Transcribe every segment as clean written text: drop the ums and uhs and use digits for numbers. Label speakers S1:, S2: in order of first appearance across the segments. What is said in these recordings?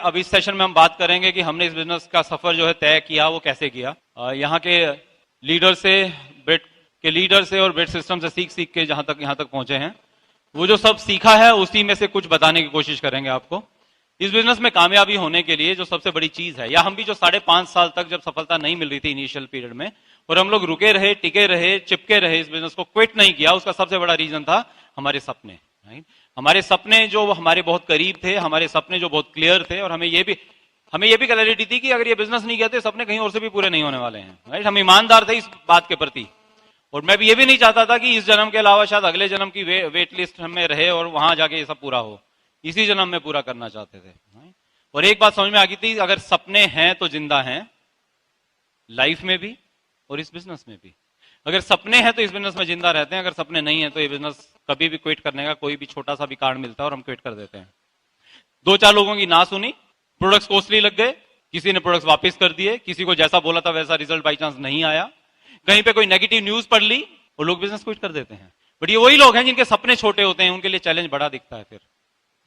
S1: अब इस सेशन में हम बात करेंगे कि हमने इस बिजनेस का सफर जो है तय किया वो कैसे किया। यहाँ के लीडर से, ब्रेड के लीडर से और ब्रेड सिस्टम से सीख सीख के यहाँ तक पहुंचे हैं, वो जो सब सीखा है उसी में से कुछ बताने की कोशिश करेंगे आपको। इस बिजनेस में कामयाबी होने के लिए जो सबसे बड़ी चीज है, या हम भी जो 5.5 साल तक जब सफलता नहीं मिल रही थी इनिशियल पीरियड में, और हम लोग रुके रहे, टिके रहे, चिपके रहे, इस बिजनेस को क्विट नहीं किया, उसका सबसे बड़ा रीजन था हमारे सपने। हमारे सपने जो हमारे बहुत करीब थे, हमारे सपने जो बहुत क्लियर थे, और हमें ये भी क्लैरिटी थी कि अगर ये बिजनेस नहीं किया तो सपने कहीं और से भी पूरे नहीं होने वाले हैं। राइट, हम ईमानदार थे इस बात के प्रति, और मैं भी ये भी नहीं चाहता था कि इस जन्म के अलावा शायद अगले जन्म की वेट लिस्ट हमें रहे और वहां जाके ये सब पूरा हो। इसी जन्म में पूरा करना चाहते थे। और एक बात समझ में आ गई थी, अगर सपने हैं तो जिंदा हैं, लाइफ में भी और इस बिजनेस में भी। अगर सपने हैं तो इस बिजनेस में जिंदा रहते हैं, अगर सपने नहीं है तो ये बिजनेस कभी भी क्विट करने का कोई भी छोटा सा भी कारण मिलता है और हम क्विट कर देते हैं। 2-4 लोगों की ना सुनी, प्रोडक्ट्स कॉस्टली लग गए, किसी ने प्रोडक्ट्स वापस कर दिए, किसी को जैसा बोला था वैसा रिजल्ट बाई चांस नहीं आया, कहीं पे कोई नेगेटिव न्यूज पढ़ ली और लोग बिजनेस क्विट कर देते हैं। बट ये वही लोग हैं जिनके सपने छोटे होते हैं, उनके लिए चैलेंज बड़ा दिखता है फिर।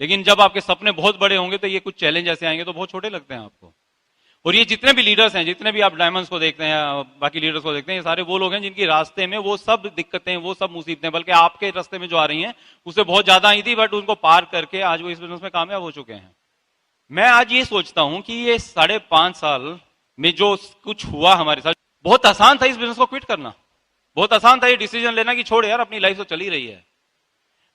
S1: लेकिन जब आपके सपने बहुत बड़े होंगे तो ये कुछ चैलेंज ऐसे आएंगे तो बहुत छोटे लगते हैं आपको। और ये जितने भी लीडर्स हैं, जितने भी आप डायमंड्स को देखते हैं, बाकी लीडर्स को देखते हैं, ये सारे वो लोग हैं जिनकी रास्ते में वो सब दिक्कतें, वो सब मुसीबतें, बल्कि आपके रास्ते में जो आ रही हैं उससे बहुत ज्यादा आई थी, बट उनको पार करके आज वो इस बिजनेस में कामयाब हो चुके हैं। मैं आज ये सोचता हूं कि ये 5.5 साल में जो कुछ हुआ हमारे साथ, बहुत आसान था इस बिजनेस को क्विट करना, बहुत आसान था ये डिसीजन लेना कि छोड़ यार, अपनी लाइफ तो चली रही है।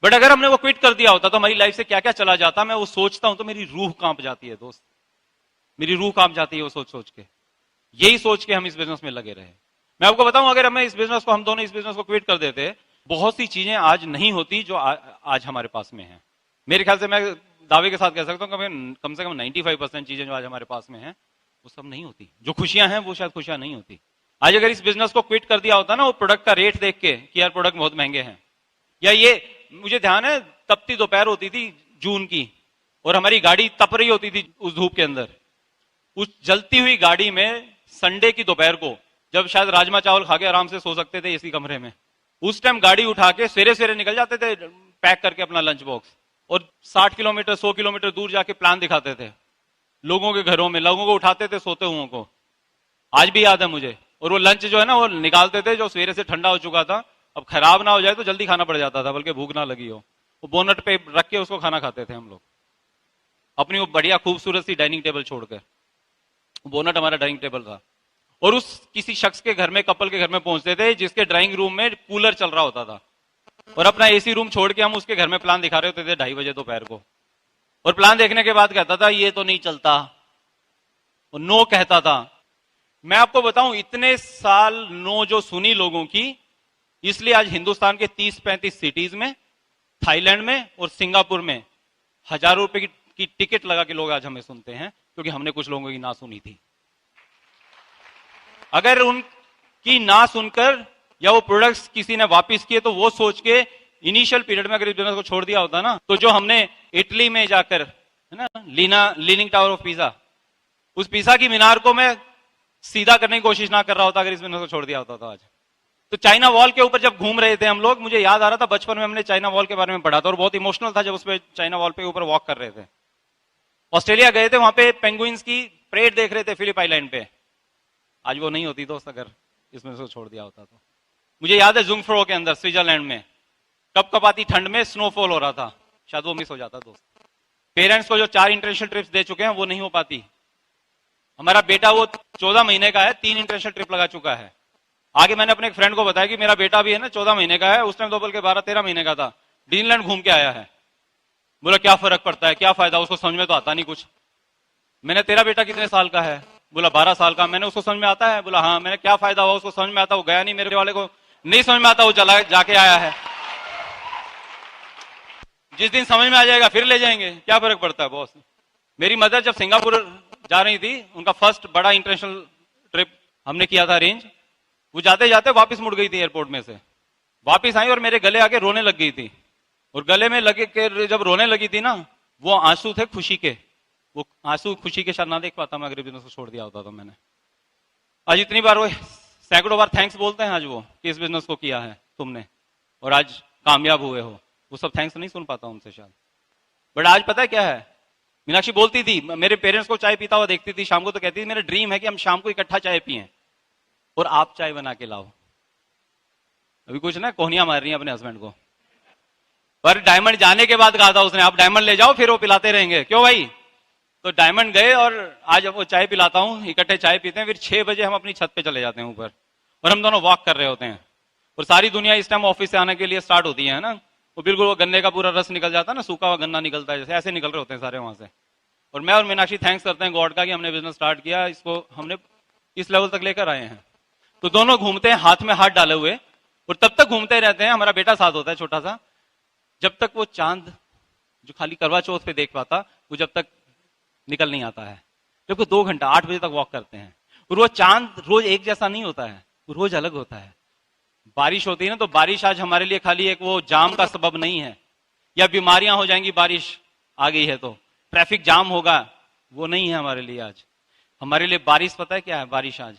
S1: बट अगर हमने वो क्विट कर दिया होता तो हमारी लाइफ से क्या क्या चला जाता, मैं वो सोचता हूं तो मेरी रूह कांप जाती है दोस्त, मेरी रूह कांप जाती है वो सोच सोच के। यही सोच के हम इस बिजनेस में लगे रहे। मैं आपको बताऊं, अगर हम दोनों इस बिजनेस को क्विट कर देते, बहुत सी चीजें आज नहीं होती जो आज हमारे पास में है। मेरे ख्याल से मैं दावे के साथ कह सकता हूं कम से कम 95% चीजें जो आज हमारे पास में है वो सब नहीं होती। जो खुशियां हैं वो शायद खुशियां नहीं होती। आज अगर इस बिजनेस को क्विट कर दिया होता ना, वो प्रोडक्ट का रेट देख के कि यार प्रोडक्ट बहुत महंगे हैं, या ये मुझे ध्यान है तपती दोपहर होती थी जून की, और हमारी गाड़ी तप रही होती थी उस धूप के अंदर, उस जलती हुई गाड़ी में संडे की दोपहर को, जब शायद राजमा चावल खा के आराम से सो सकते थे एसी कमरे में, उस टाइम गाड़ी उठा के सवेरे सवेरे निकल जाते थे पैक करके अपना लंच बॉक्स, और 60 किलोमीटर 100 किलोमीटर दूर जाके प्लान दिखाते थे लोगों के घरों में, लोगों को उठाते थे सोते हुओं को। आज भी याद है मुझे। और वो लंच जो है ना वो निकालते थे जो सवेरे से ठंडा हो चुका था, अब खराब ना हो जाए तो जल्दी खाना पड़ जाता था, बल्कि भूख ना लगी हो, वो बोनट पे रख के उसको खाना खाते थे हम लोग, अपनी वो बढ़िया खूबसूरत सी डाइनिंग टेबल छोड़कर। बोनट हमारा डाइनिंग टेबल था। और उस किसी शख्स के घर में, कपल के घर में पहुंचते थे जिसके ड्राइंग रूम में कूलर चल रहा होता था, और अपना एसी रूम छोड़ के हम उसके घर में प्लान दिखा रहे होते थे 2:30 बजे दोपहर को। और प्लान देखने के बाद कहता था ये तो नहीं चलता, वो नो कहता था। मैं आपको बताऊं, इतने साल नो जो सुनी लोगों की, इसलिए आज हिंदुस्तान के 30-35 सिटीज में, थाईलैंड में और सिंगापुर में हजारों रुपए की टिकट लगा के लोग आज हमें सुनते हैं, क्योंकि हमने कुछ लोगों की ना सुनी थी। अगर उनकी ना सुनकर या वो प्रोडक्ट्स किसी ने वापस किए तो वो सोच के इनिशियल पीरियड में अगर इस बिजनेस को छोड़ दिया होता ना, तो जो हमने इटली में जाकर, है ना, लीनिंग टावर ऑफ पिज़ा, उस पिज़ा की मीनार को मैं सीधा करने की कोशिश ना कर रहा होता अगर इस बिजनेस को छोड़ दिया होता तो आज। तो चाइना वॉल के ऊपर जब घूम रहे थे हम लोग, मुझे याद आ रहा था बचपन में हमने चाइना वॉल के बारे में पढ़ा था, और बहुत इमोशनल था जब उस पर चाइना वॉल पे ऊपर वॉक कर रहे थे। ऑस्ट्रेलिया गए थे, वहां पे पेंगुइन्स की परेड देख रहे थे फिलिप आइलैंड पे। आज वो नहीं होती दोस्त अगर इसमें से छोड़ दिया होता तो। मुझे याद है जुंगफ्रो के अंदर स्विट्जरलैंड में कपकपाती ठंड में स्नोफॉल हो रहा था, शायद वो मिस हो जाता दोस्त। पेरेंट्स को जो 4 इंटरनेशनल ट्रिप्स दे चुके हैं वो नहीं हो पाती। हमारा बेटा वो 14 महीने का है, 3 इंटरनेशनल ट्रिप लगा चुका है। आगे मैंने अपने एक फ्रेंड को बताया कि मेरा बेटा भी है ना 14 महीने का है, उस टाइम तो बल्कि 12-13 महीने का था, डिज्नीलैंड घूम के आया है। बोला क्या फर्क पड़ता है, क्या फायदा, उसको समझ में तो आता नहीं कुछ। मैंने तेरा बेटा कितने साल का है? बोला 12 साल का। मैंने उसको समझ में आता है? बोला हाँ। मैंने क्या फायदा हुआ, उसको समझ में आता, वो गया नहीं, मेरे वाले को नहीं समझ में आता, वो चला जाके आया है। जिस दिन समझ में आ जाएगा फिर ले जाएंगे, क्या फर्क पड़ता है बॉस। मेरी मदर जब सिंगापुर जा रही थी, उनका फर्स्ट बड़ा इंटरनेशनल ट्रिप हमने किया था अरेंज, वो जाते जाते वापस मुड़ गई थी एयरपोर्ट में से, वापस आई और मेरे गले आके रोने लग गई थी। और गले में लगे के जब रोने लगी थी ना, वो आंसू थे खुशी के, वो आंसू खुशी के शायद ना देख पाता मैं अगर बिजनेस को छोड़ दिया होता तो मैंने। आज इतनी बार वो सैकड़ों बार थैंक्स बोलते हैं आज वो कि इस बिजनेस को किया है तुमने और आज कामयाब हुए हो, वो सब थैंक्स नहीं सुन पाता उनसे शायद। बट आज पता है क्या है, मीनाक्षी बोलती थी, मेरे पेरेंट्स को चाय पीता हुआ देखती थी शाम को, तो कहती थी मेरा ड्रीम है कि हम शाम को इकट्ठा चाय पिए और आप चाय बना के लाओ। अभी कुछ ना कोहनियां मार रही हैं अपने हस्बैंड को, पर डायमंड जाने के बाद कहा था उसने, आप डायमंड ले जाओ फिर वो पिलाते रहेंगे, क्यों भाई? तो डायमंड गए और आज वो चाय पिलाता हूं, इकट्ठे चाय पीते हैं, फिर 6 बजे हम अपनी छत पे चले जाते हैं ऊपर, और हम दोनों वॉक कर रहे होते हैं, और सारी दुनिया इस टाइम ऑफिस से आने के लिए स्टार्ट होती है ना, वो बिल्कुल वो गन्ने का पूरा रस निकल जाता है ना, सूखा हुआ गन्ना निकलता है जैसे, ऐसे निकल रहे होते हैं सारे वहां से। और मैं और मीनाक्षी थैंक्स करते हैं गॉड का कि हमने बिजनेस स्टार्ट किया, इसको हमने इस लेवल तक लेकर आए हैं। तो दोनों घूमते हैं हाथ में हाथ डाले हुए, और तब तक घूमते रहते हैं, हमारा बेटा साथ होता है छोटा सा, जब तक वो चांद जो खाली करवा चौथ पे देख पाता, वो जब तक निकल नहीं आता है। जब 2 घंटा 8 बजे तक वॉक करते हैं, और वो चांद रोज एक जैसा नहीं होता है, वो रोज अलग होता है। बारिश होती है ना, तो बारिश आज हमारे लिए खाली एक वो जाम का सबब नहीं है, या बीमारियां हो जाएंगी बारिश आ गई है तो ट्रैफिक जाम होगा, वो नहीं है हमारे लिए। आज हमारे लिए बारिश पता है क्या है? बारिश आज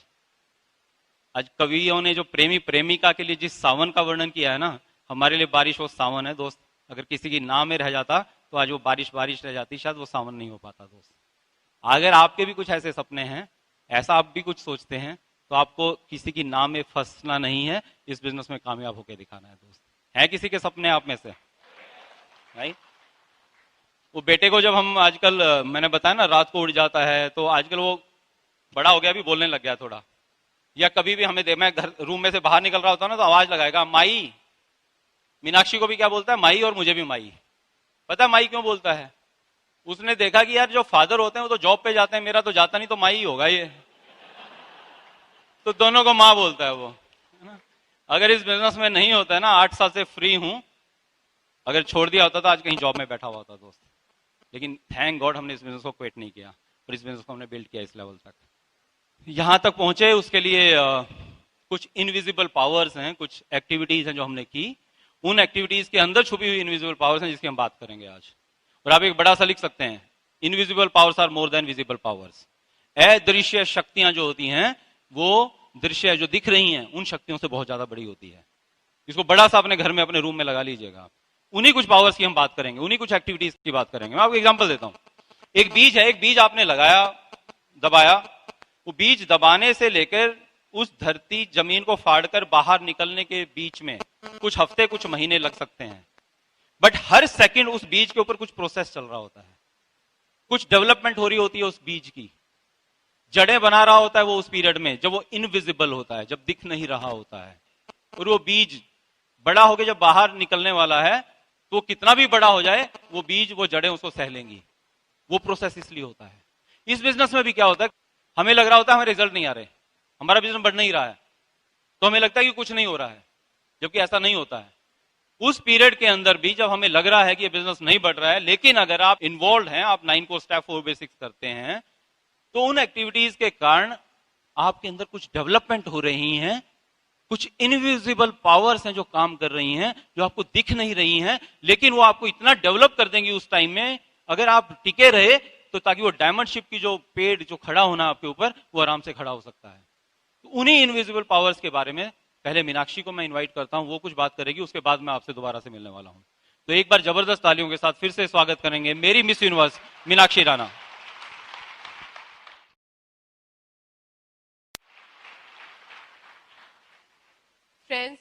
S1: कवियों ने जो प्रेमी प्रेमिका के लिए जिस सावन का वर्णन किया है ना, हमारे लिए बारिश वो सावन है दोस्त। अगर किसी की नाम में रह जाता तो आज वो बारिश बारिश रह जाती, शायद वो सावन नहीं हो पाता दोस्त। अगर आपके भी कुछ ऐसे सपने हैं, ऐसा आप भी कुछ सोचते हैं, तो आपको किसी की नाम में फंसना नहीं है, इस बिजनेस में कामयाब होकर दिखाना है दोस्त। है किसी के सपने आप में से? राइट। वो बेटे को जब हम आजकल, मैंने बताया ना रात को उड़ जाता है, तो आजकल वो बड़ा हो गया, भी बोलने लग गया थोड़ा, या कभी भी हमें मैं घर रूम में से बाहर निकल रहा होता ना, तो आवाज लगाएगा माई। मीनाक्षी को भी क्या बोलता है? माई, और मुझे भी माई। पता है माई क्यों बोलता है? उसने देखा कि यार जो फादर होते हैं वो तो जॉब पे जाते हैं, मेरा तो जाता नहीं, तो माई होगा ये, तो दोनों को माँ बोलता है वो, है ना? अगर इस बिजनेस में नहीं होता है ना, 8 साल से फ्री हूं, अगर छोड़ दिया होता तो आज कहीं जॉब में बैठा हुआ होता दोस्त। लेकिन थैंक गॉड हमने इस बिजनेस को क्विट नहीं किया, और इस बिजनेस को हमने बिल्ड किया इस लेवल तक, यहां तक पहुंचे। उसके लिए कुछ इनविजिबल पावर्स हैं, कुछ एक्टिविटीज हैं जो हमने की, उन एक्टिविटीज के अंदर छुपी हुई इनविजिबल पावर्स हैं जिसकी हम बात करेंगे आज। और आप एक बड़ा सा लिख सकते हैं, invisible powers are more than visible powers. अदृश्य शक्तियां जो होती हैं, वो दृश्य जो दिख रही हैं उन शक्तियों से बहुत ज्यादा बड़ी होती है। इसको बड़ा सा अपने घर में अपने रूम में लगा लीजिएगा आप। उन्हीं कुछ पावर्स की हम बात करेंगे, उन्हीं कुछ एक्टिविटीज की बात करेंगे। मैं आपको एग्जांपल देता हूं। एक बीज है, एक बीज आपने लगाया, दबाया, वो बीज दबाने से लेकर उस धरती जमीन को फाड़कर बाहर निकलने के बीच में कुछ हफ्ते कुछ महीने लग सकते हैं, बट हर सेकंड उस बीज के ऊपर कुछ प्रोसेस चल रहा होता है, कुछ डेवलपमेंट हो रही होती है उस बीज की, जड़ें बना रहा होता है वो उस पीरियड में जब वो इनविजिबल होता है, जब दिख नहीं रहा होता है। और वो बीज बड़ा होकर जब बाहर निकलने वाला है, तो कितना भी बड़ा हो जाए वो बीज, वो जड़ें उसको सह लेंगी। वो प्रोसेस इसलिए होता है। इस बिजनेस में भी क्या होता है, हमें लग रहा होता है हमें रिजल्ट नहीं आ रहे, हमारा बिजनेस बढ़ नहीं रहा है, तो हमें लगता है कि कुछ नहीं हो रहा है, जबकि ऐसा नहीं होता है। उस पीरियड के अंदर भी जब हमें लग रहा है कि ये बिजनेस नहीं बढ़ रहा है, लेकिन अगर आप इन्वॉल्व हैं, आप 9 कोर स्टेप 4 बेसिक्स करते हैं, तो उन एक्टिविटीज के कारण आपके अंदर कुछ डेवलपमेंट हो रही हैं, कुछ इनविजिबल पावर्स हैं जो काम कर रही हैं, जो आपको दिख नहीं रही हैं, लेकिन वो आपको इतना डेवलप कर देंगी उस टाइम में, अगर आप टिके रहे तो, ताकि वो डायमंड शिप की जो पेड़ जो खड़ा होना आपके ऊपर, वो आराम से खड़ा हो सकता है। तो उन्हीं इनविजिबल पावर्स के बारे में पहले मीनाक्षी को मैं इनवाइट करता हूं, वो कुछ बात करेगी, उसके बाद मैं आपसे दोबारा से मिलने वाला हूं। तो एक बार जबरदस्त तालियों के साथ फिर से स्वागत करेंगे मेरी miss universe Meenakshi Rana.
S2: Friends,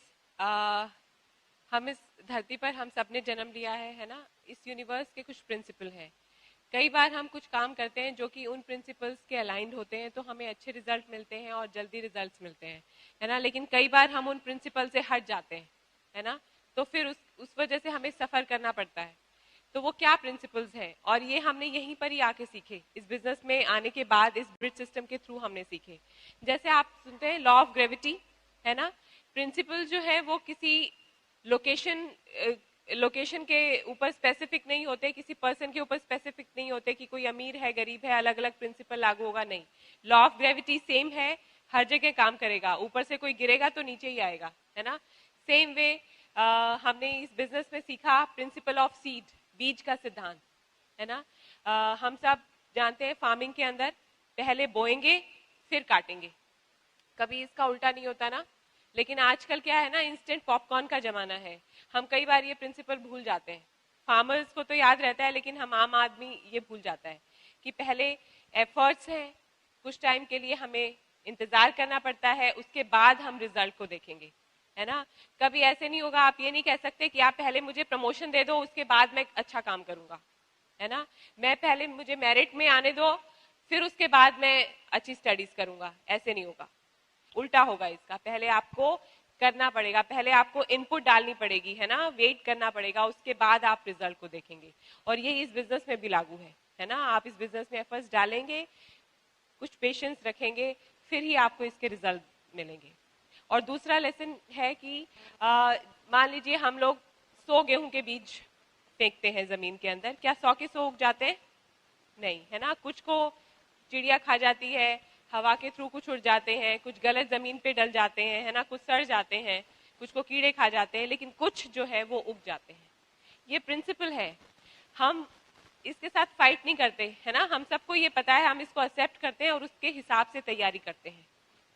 S2: हम इस धरती पर हम सब ने जन्म लिया है ना। इस यूनिवर्स के कुछ प्रिंसिपल हैं। कई बार हम कुछ काम करते हैं जो कि उन प्रिंसिपल्स के अलाइंड होते हैं, तो हमें अच्छे रिजल्ट मिलते हैं और जल्दी रिजल्ट्स मिलते हैं, है ना। लेकिन कई बार हम उन प्रिंसिपल से हट जाते हैं, है ना, तो फिर उस वजह से हमें सफर करना पड़ता है। तो वो क्या प्रिंसिपल्स हैं, और ये हमने यहीं पर ही आके सीखे, इस बिजनेस में आने के बाद, इस ब्रिज सिस्टम के थ्रू हमने सीखे। जैसे आप सुनते हैं लॉ ऑफ ग्रेविटी, है ना। प्रिंसिपल जो है वो किसी लोकेशन के ऊपर स्पेसिफिक नहीं होते, किसी पर्सन के ऊपर स्पेसिफिक नहीं होते कि कोई अमीर है गरीब है, अलग अलग प्रिंसिपल लागू होगा, नहीं। लॉ ऑफ ग्रेविटी सेम है, हर जगह काम करेगा, ऊपर से कोई गिरेगा तो नीचे ही आएगा, है ना। सेम वे हमने इस बिजनेस में सीखा प्रिंसिपल ऑफ सीड, बीज का सिद्धांत, है ना। हम सब जानते हैं फार्मिंग के अंदर पहले बोएंगे फिर काटेंगे, कभी इसका उल्टा नहीं होता ना। लेकिन आजकल क्या है ना, इंस्टेंट पॉपकॉर्न का जमाना है, हम कई बार ये प्रिंसिपल भूल जाते हैं फार्मर्स को तो याद रहता है, लेकिन हम आम आदमी ये भूल जाता है कि पहले एफर्ट्स हैं, कुछ टाइम के लिए हमें इंतजार करना पड़ता है, उसके बाद हम रिजल्ट को देखेंगे, है ना। कभी ऐसे नहीं होगा, आप ये नहीं कह सकते कि आप पहले मुझे प्रमोशन दे दो उसके बाद मैं अच्छा काम करूंगा, है ना। मैं पहले मुझे मेरिट में आने दो फिर उसके बाद मैं अच्छी स्टडीज करूंगा, ऐसे नहीं होगा, उल्टा होगा इसका। पहले आपको करना पड़ेगा, पहले आपको इनपुट डालनी पड़ेगी, है ना, वेट करना पड़ेगा, उसके बाद आप रिजल्ट को देखेंगे। और ये इस बिजनेस में भी लागू है ना। आप इस बिजनेस में एफर्ट्स डालेंगे, कुछ पेशेंस रखेंगे, फिर ही आपको इसके रिजल्ट मिलेंगे। और दूसरा लेसन है कि मान लीजिए हम लोग 100 गेहूं के बीज फेंकते हैं जमीन के अंदर, क्या 100 के 100 उग जाते हैं? नहीं, है ना। कुछ को चिड़िया खा जाती है, हवा के थ्रू कुछ उड़ जाते हैं, कुछ गलत जमीन पे डल जाते हैं, है ना, कुछ सड़ जाते हैं, कुछ को कीड़े खा जाते हैं, लेकिन कुछ जो है वो उग जाते हैं। ये प्रिंसिपल है, हम इसके साथ फाइट नहीं करते, है ना। हम सबको ये पता है, हम इसको एक्सेप्ट करते हैं और उसके हिसाब से तैयारी करते हैं,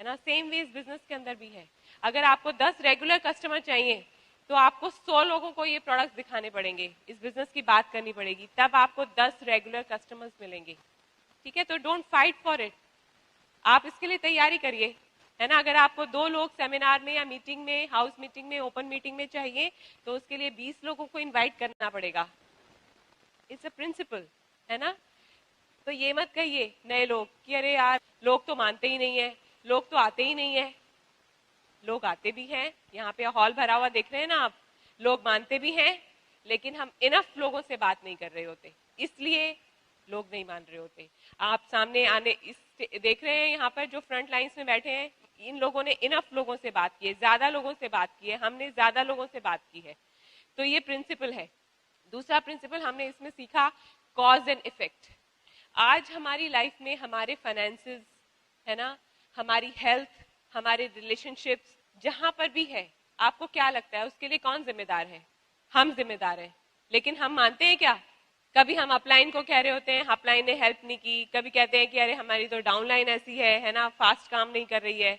S2: है ना। सेम वे इस बिजनेस के अंदर भी है। अगर आपको 10 रेगुलर कस्टमर चाहिए तो आपको 100 लोगों को ये प्रोडक्ट्स दिखाने पड़ेंगे, इस बिजनेस की बात करनी पड़ेगी, तब आपको 10 रेगुलर कस्टमर्स मिलेंगे, ठीक है। तो डोंट फाइट फॉर इट, आप इसके लिए तैयारी करिए, है ना। अगर आपको 2 लोग सेमिनार में या मीटिंग में, हाउस मीटिंग में, ओपन मीटिंग में चाहिए तो उसके लिए 20 लोगों को इनवाइट करना पड़ेगा। इट्स अ प्रिंसिपल, है ना। तो ये मत कहिए नए लोग कि अरे यार लोग तो मानते ही नहीं है, लोग तो आते ही नहीं है। लोग आते भी हैं, यहाँ पे हॉल भरा हुआ देख रहे हैं ना आप, लोग मानते भी हैं, लेकिन हम इनफ लोगों से बात नहीं कर रहे होते, इसलिए लोग नहीं मान रहे होते। आप सामने आने इस देख रहे हैं यहाँ पर जो फ्रंट लाइंस में बैठे हैं, इन लोगों ने इनफ लोगों से बात की है, ज्यादा लोगों से बात की है, हमने ज्यादा लोगों से बात की है। तो ये प्रिंसिपल है। दूसरा प्रिंसिपल हमने इसमें सीखा, कॉज एंड इफेक्ट। आज हमारी लाइफ में हमारे फाइनेंसेस, है ना, हमारी हेल्थ, हमारे रिलेशनशिप्स, जहां पर भी है, आपको क्या लगता है उसके लिए कौन जिम्मेदार है? हम जिम्मेदार हैं। लेकिन हम मानते हैं क्या? कभी हम अपलाइन को कह रहे होते हैं अपलाइन ने हेल्प नहीं की, कभी कहते हैं कि अरे हमारी तो डाउनलाइन ऐसी है ना, फास्ट काम नहीं कर रही है।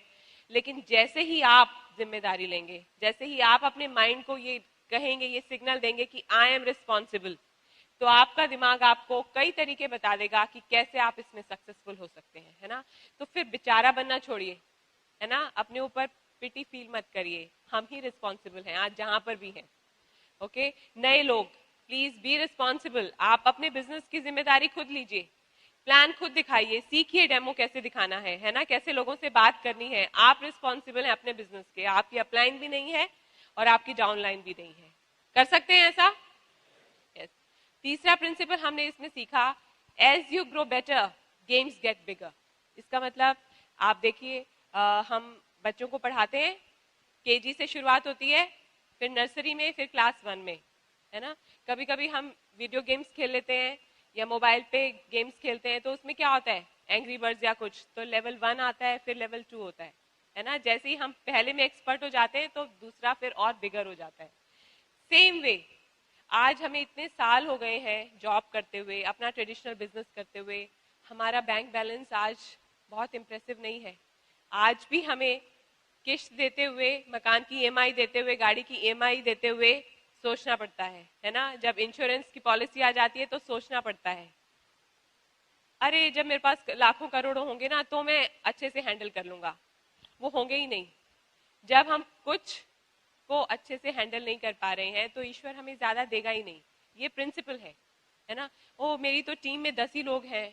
S2: लेकिन जैसे ही आप जिम्मेदारी लेंगे, जैसे ही आप अपने माइंड को ये कहेंगे, ये सिग्नल देंगे कि आई एम रिस्पॉन्सिबल, तो आपका दिमाग आपको कई तरीके बता देगा कि कैसे आप इसमें सक्सेसफुल हो सकते हैं, है ना। तो फिर बेचारा बनना छोड़िए, है ना, अपने ऊपर पिटी फील मत करिए, हम ही रिस्पॉन्सिबल हैं आज जहां पर भी हैं। ओके, नए लोग प्लीज बी रिस्पॉन्सिबल, आप अपने बिजनेस की जिम्मेदारी खुद लीजिए, प्लान खुद दिखाइए, सीखिए डेमो कैसे दिखाना है ना, कैसे लोगों से बात करनी है। आप रिस्पॉन्सिबल हैं अपने बिजनेस के, आपकी अपलाइन भी नहीं है और आपकी डाउनलाइन भी नहीं है। कर सकते हैं ऐसा? yes. तीसरा प्रिंसिपल हमने इसमें सीखा, as you grow better games get bigger. इसका मतलब आप देखिए, हम बच्चों को पढ़ाते हैं, केजी से शुरुआत होती है, फिर नर्सरी में, फिर क्लास 1 में, है ना। कभी कभी हम वीडियो गेम्स खेल लेते हैं या मोबाइल पे गेम्स खेलते हैं, तो उसमें क्या होता है, एंग्री बर्ड्स या कुछ, तो लेवल 1 आता है, फिर लेवल 2 होता है ना। जैसे ही हम पहले में एक्सपर्ट हो जाते हैं तो दूसरा फिर और बिगर हो जाता है। सेम वे आज हमें इतने साल हो गए हैं जॉब करते हुए, अपना ट्रेडिशनल बिजनेस करते हुए, हमारा बैंक बैलेंस आज बहुत इंप्रेसिव नहीं है। आज भी हमें किश्त देते हुए, मकान की ईएमआई देते हुए, गाड़ी की ईएमआई देते हुए सोचना पड़ता है ना। जब इंश्योरेंस की पॉलिसी आ जाती है तो सोचना पड़ता है, अरे जब मेरे पास लाखों करोड़ों होंगे ना तो मैं अच्छे से हैंडल कर लूंगा। वो होंगे ही नहीं। जब हम कुछ को अच्छे से हैंडल नहीं कर पा रहे हैं तो ईश्वर हमें ज्यादा देगा ही नहीं। ये प्रिंसिपल है ना। ओ मेरी तो टीम में 10 ही लोग हैं,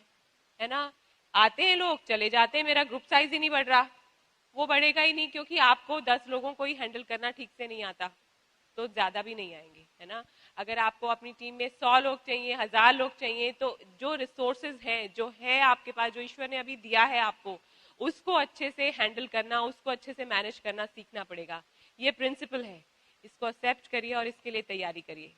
S2: है ना, आते हैं लोग चले जाते हैं, मेरा ग्रुप साइज ही नहीं बढ़ रहा। वो बढ़ेगा ही नहीं, क्योंकि आपको 10 लोगों को ही हैंडल करना ठीक से नहीं आता, तो ज्यादा भी नहीं आएंगे, है ना। अगर आपको अपनी टीम में 100 लोग चाहिए, 1000 लोग चाहिए, तो जो रिसोर्सेज हैं, जो है आपके पास, जो ईश्वर ने अभी दिया है आपको, उसको अच्छे से हैंडल करना, उसको अच्छे से मैनेज करना सीखना पड़ेगा। ये प्रिंसिपल है, इसको एक्सेप्ट करिए और इसके लिए तैयारी करिए।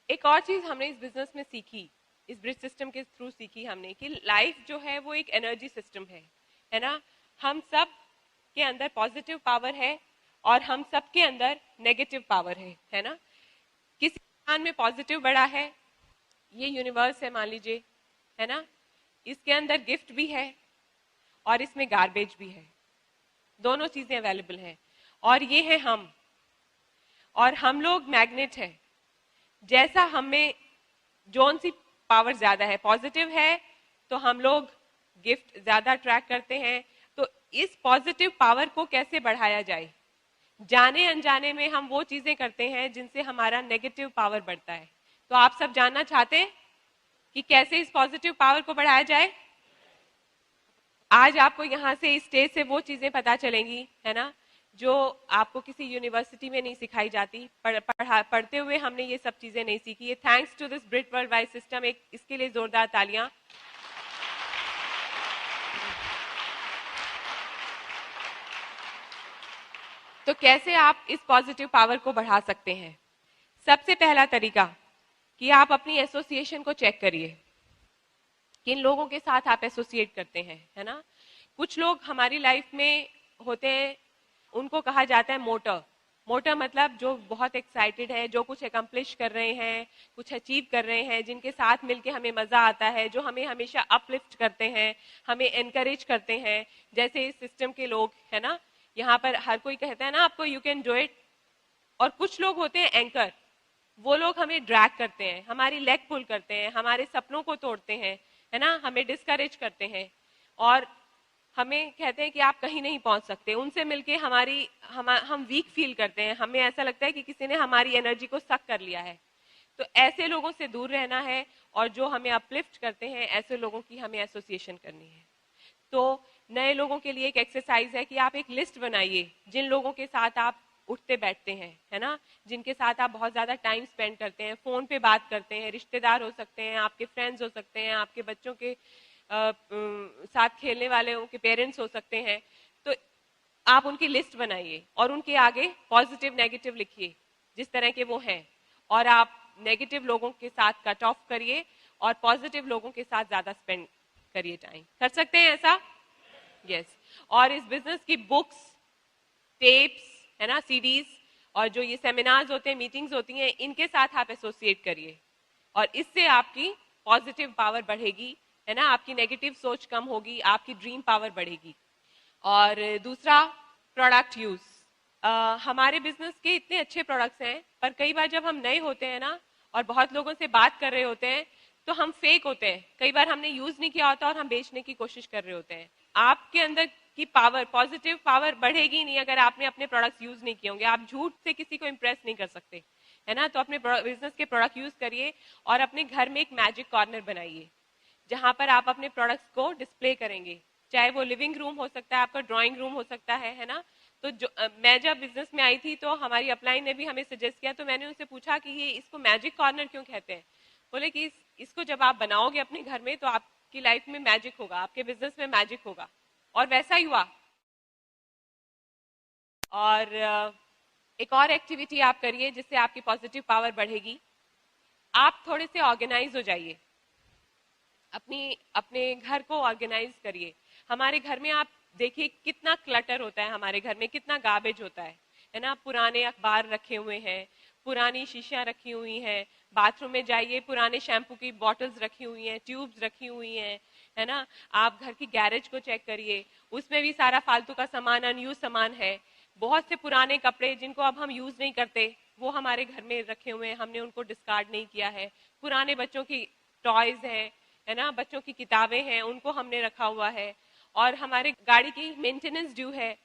S2: एक और चीज हमने इस बिजनेस में सीखी, इस ब्रिज सिस्टम के थ्रू सीखी हमने, कि लाइफ जो है वो एक एनर्जी सिस्टम है ना। हम सब के अंदर पॉजिटिव पावर है और हम सब के अंदर नेगेटिव पावर है ना। किसी इंसान में पॉजिटिव बड़ा है, ये यूनिवर्स है मान लीजिए, है ना, इसके अंदर गिफ्ट भी है और इसमें गार्बेज भी है, दोनों चीजें अवेलेबल हैं। और ये है हम, और हम लोग मैग्नेट है। जैसा हमें जोन सी पावर ज्यादा है, पॉजिटिव है, तो हम लोग गिफ्ट ज्यादा अट्रैक्ट करते हैं। तो इस पॉजिटिव पावर को कैसे बढ़ाया जाए? जाने अनजाने में हम वो चीजें करते हैं जिनसे हमारा नेगेटिव पावर बढ़ता है। तो आप सब जानना चाहते हैं कि कैसे इस पॉजिटिव पावर को बढ़ाया जाए? आज आपको यहाँ से इस स्टेज से वो चीजें पता चलेंगी, है ना, जो आपको किसी यूनिवर्सिटी में नहीं सिखाई जाती। पढ़ते हुए हमने ये सब चीजें नहीं सीखी। ये thanks to this brit world wide system, एक इसके लिए जोरदार तालियां। तो कैसे आप इस पॉजिटिव पावर को बढ़ा सकते हैं? सबसे पहला तरीका कि आप अपनी एसोसिएशन को चेक करिए, किन लोगों के साथ आप एसोसिएट करते हैं, है ना। कुछ लोग हमारी लाइफ में होते हैं, उनको कहा जाता है मोटर। मोटर मतलब जो बहुत एक्साइटेड है, जो कुछ एकम्प्लिश कर रहे हैं, कुछ अचीव कर रहे हैं, जिनके साथ मिलके हमें मजा आता है, जो हमें हमेशा अपलिफ्ट करते हैं, हमें एनकरेज करते हैं, जैसे इस सिस्टम के लोग, है ना। यहाँ पर हर कोई कहता है ना आपको यू कैन डू इट। और कुछ लोग होते हैं एंकर, वो लोग हमें ड्रैग करते हैं, हमारी लेग पुल करते हैं, हमारे सपनों को तोड़ते हैं, है ना, हमें डिस्करेज करते हैं और हमें कहते हैं कि आप कहीं नहीं पहुंच सकते। उनसे मिलके हम वीक फील करते हैं, हमें ऐसा लगता है कि किसी ने हमारी एनर्जी को सक कर लिया है। तो ऐसे लोगों से दूर रहना है और जो हमें अपलिफ्ट करते हैं, ऐसे लोगों की हमें एसोसिएशन करनी है। तो नए लोगों के लिए एक एक्सरसाइज है कि आप एक लिस्ट बनाइए जिन लोगों के साथ आप उठते बैठते हैं, है ना, जिनके साथ आप बहुत ज्यादा टाइम स्पेंड करते हैं, फोन पे बात करते हैं, रिश्तेदार हो सकते हैं, आपके फ्रेंड्स हो सकते हैं, आपके बच्चों के साथ खेलने वाले उनके पेरेंट्स हो सकते हैं। तो आप उनकी लिस्ट बनाइए और उनके आगे पॉजिटिव नेगेटिव लिखिए जिस तरह के वो हैं, और आप नेगेटिव लोगों के साथ कट ऑफ करिए और पॉजिटिव लोगों के साथ ज्यादा स्पेंड करिए टाइम। कर सकते हैं ऐसा? यस। और इस बिजनेस की बुक्स, टेप्स, है ना, सीडीज, और जो ये सेमिनार्स होते हैं, मीटिंग्स होती हैं, इनके साथ आप एसोसिएट करिए और इससे आपकी पॉजिटिव पावर बढ़ेगी, है ना, आपकी नेगेटिव सोच कम होगी, आपकी ड्रीम पावर बढ़ेगी। और दूसरा, प्रोडक्ट यूज। हमारे बिजनेस के इतने अच्छे प्रोडक्ट्स हैं, पर कई बार जब हम नए होते हैं ना और बहुत लोगों से बात कर रहे होते हैं तो हम फेक होते हैं। कई बार हमने यूज नहीं किया होता और हम बेचने की कोशिश कर रहे होते हैं। आपके अंदर की पावर, पॉजिटिव पावर बढ़ेगी नहीं अगर आपने अपने प्रोडक्ट्स यूज नहीं किए होंगे। आप झूठ से किसी को इंप्रेस नहीं कर सकते, है ना। तो अपने बिजनेस के प्रोडक्ट यूज करिए और अपने घर में एक मैजिक कॉर्नर बनाइए जहां पर आप अपने प्रोडक्ट्स को डिस्प्ले करेंगे। चाहे वो लिविंग रूम हो सकता है, आपका ड्राइंग रूम हो सकता है ना। तो मैं जब बिजनेस में आई थी तो हमारी अपलाइन ने भी हमें सजेस्ट किया, तो मैंने उनसे पूछा कि ये इसको मैजिक कॉर्नर क्यों कहते हैं। बोले कि इसको जब आप बनाओगे अपने घर में तो आपकी लाइफ में मैजिक होगा, आपके बिजनेस में मैजिक होगा। और वैसा ही हुआ। और एक और एक्टिविटी आप करिए जिससे आपकी पॉजिटिव पावर बढ़ेगी। आप थोड़े से ऑर्गेनाइज हो जाइए, अपने घर को ऑर्गेनाइज करिए। हमारे घर में आप देखिए कितना क्लटर होता है, हमारे घर में कितना गार्बेज होता है ना। पुराने अखबार रखे हुए हैं, पुरानी शीशियां रखी हुई हैं, बाथरूम में जाइए पुराने शैम्पू की बॉटल्स रखी हुई हैं, ट्यूब्स रखी हुई हैं, है ना। आप घर की गैरेज को चेक करिए, उसमें भी सारा फालतू का सामान, अनयूज सामान है। बहुत से पुराने कपड़े जिनको अब हम यूज नहीं करते वो हमारे घर में रखे हुए हैं, हमने उनको डिस्कार्ड नहीं किया है। पुराने बच्चों की टॉयज हैं, है ना, बच्चों की किताबें हैं, उनको हमने रखा हुआ है। और हमारे गाड़ी की मेंटेनेंस ड्यू है,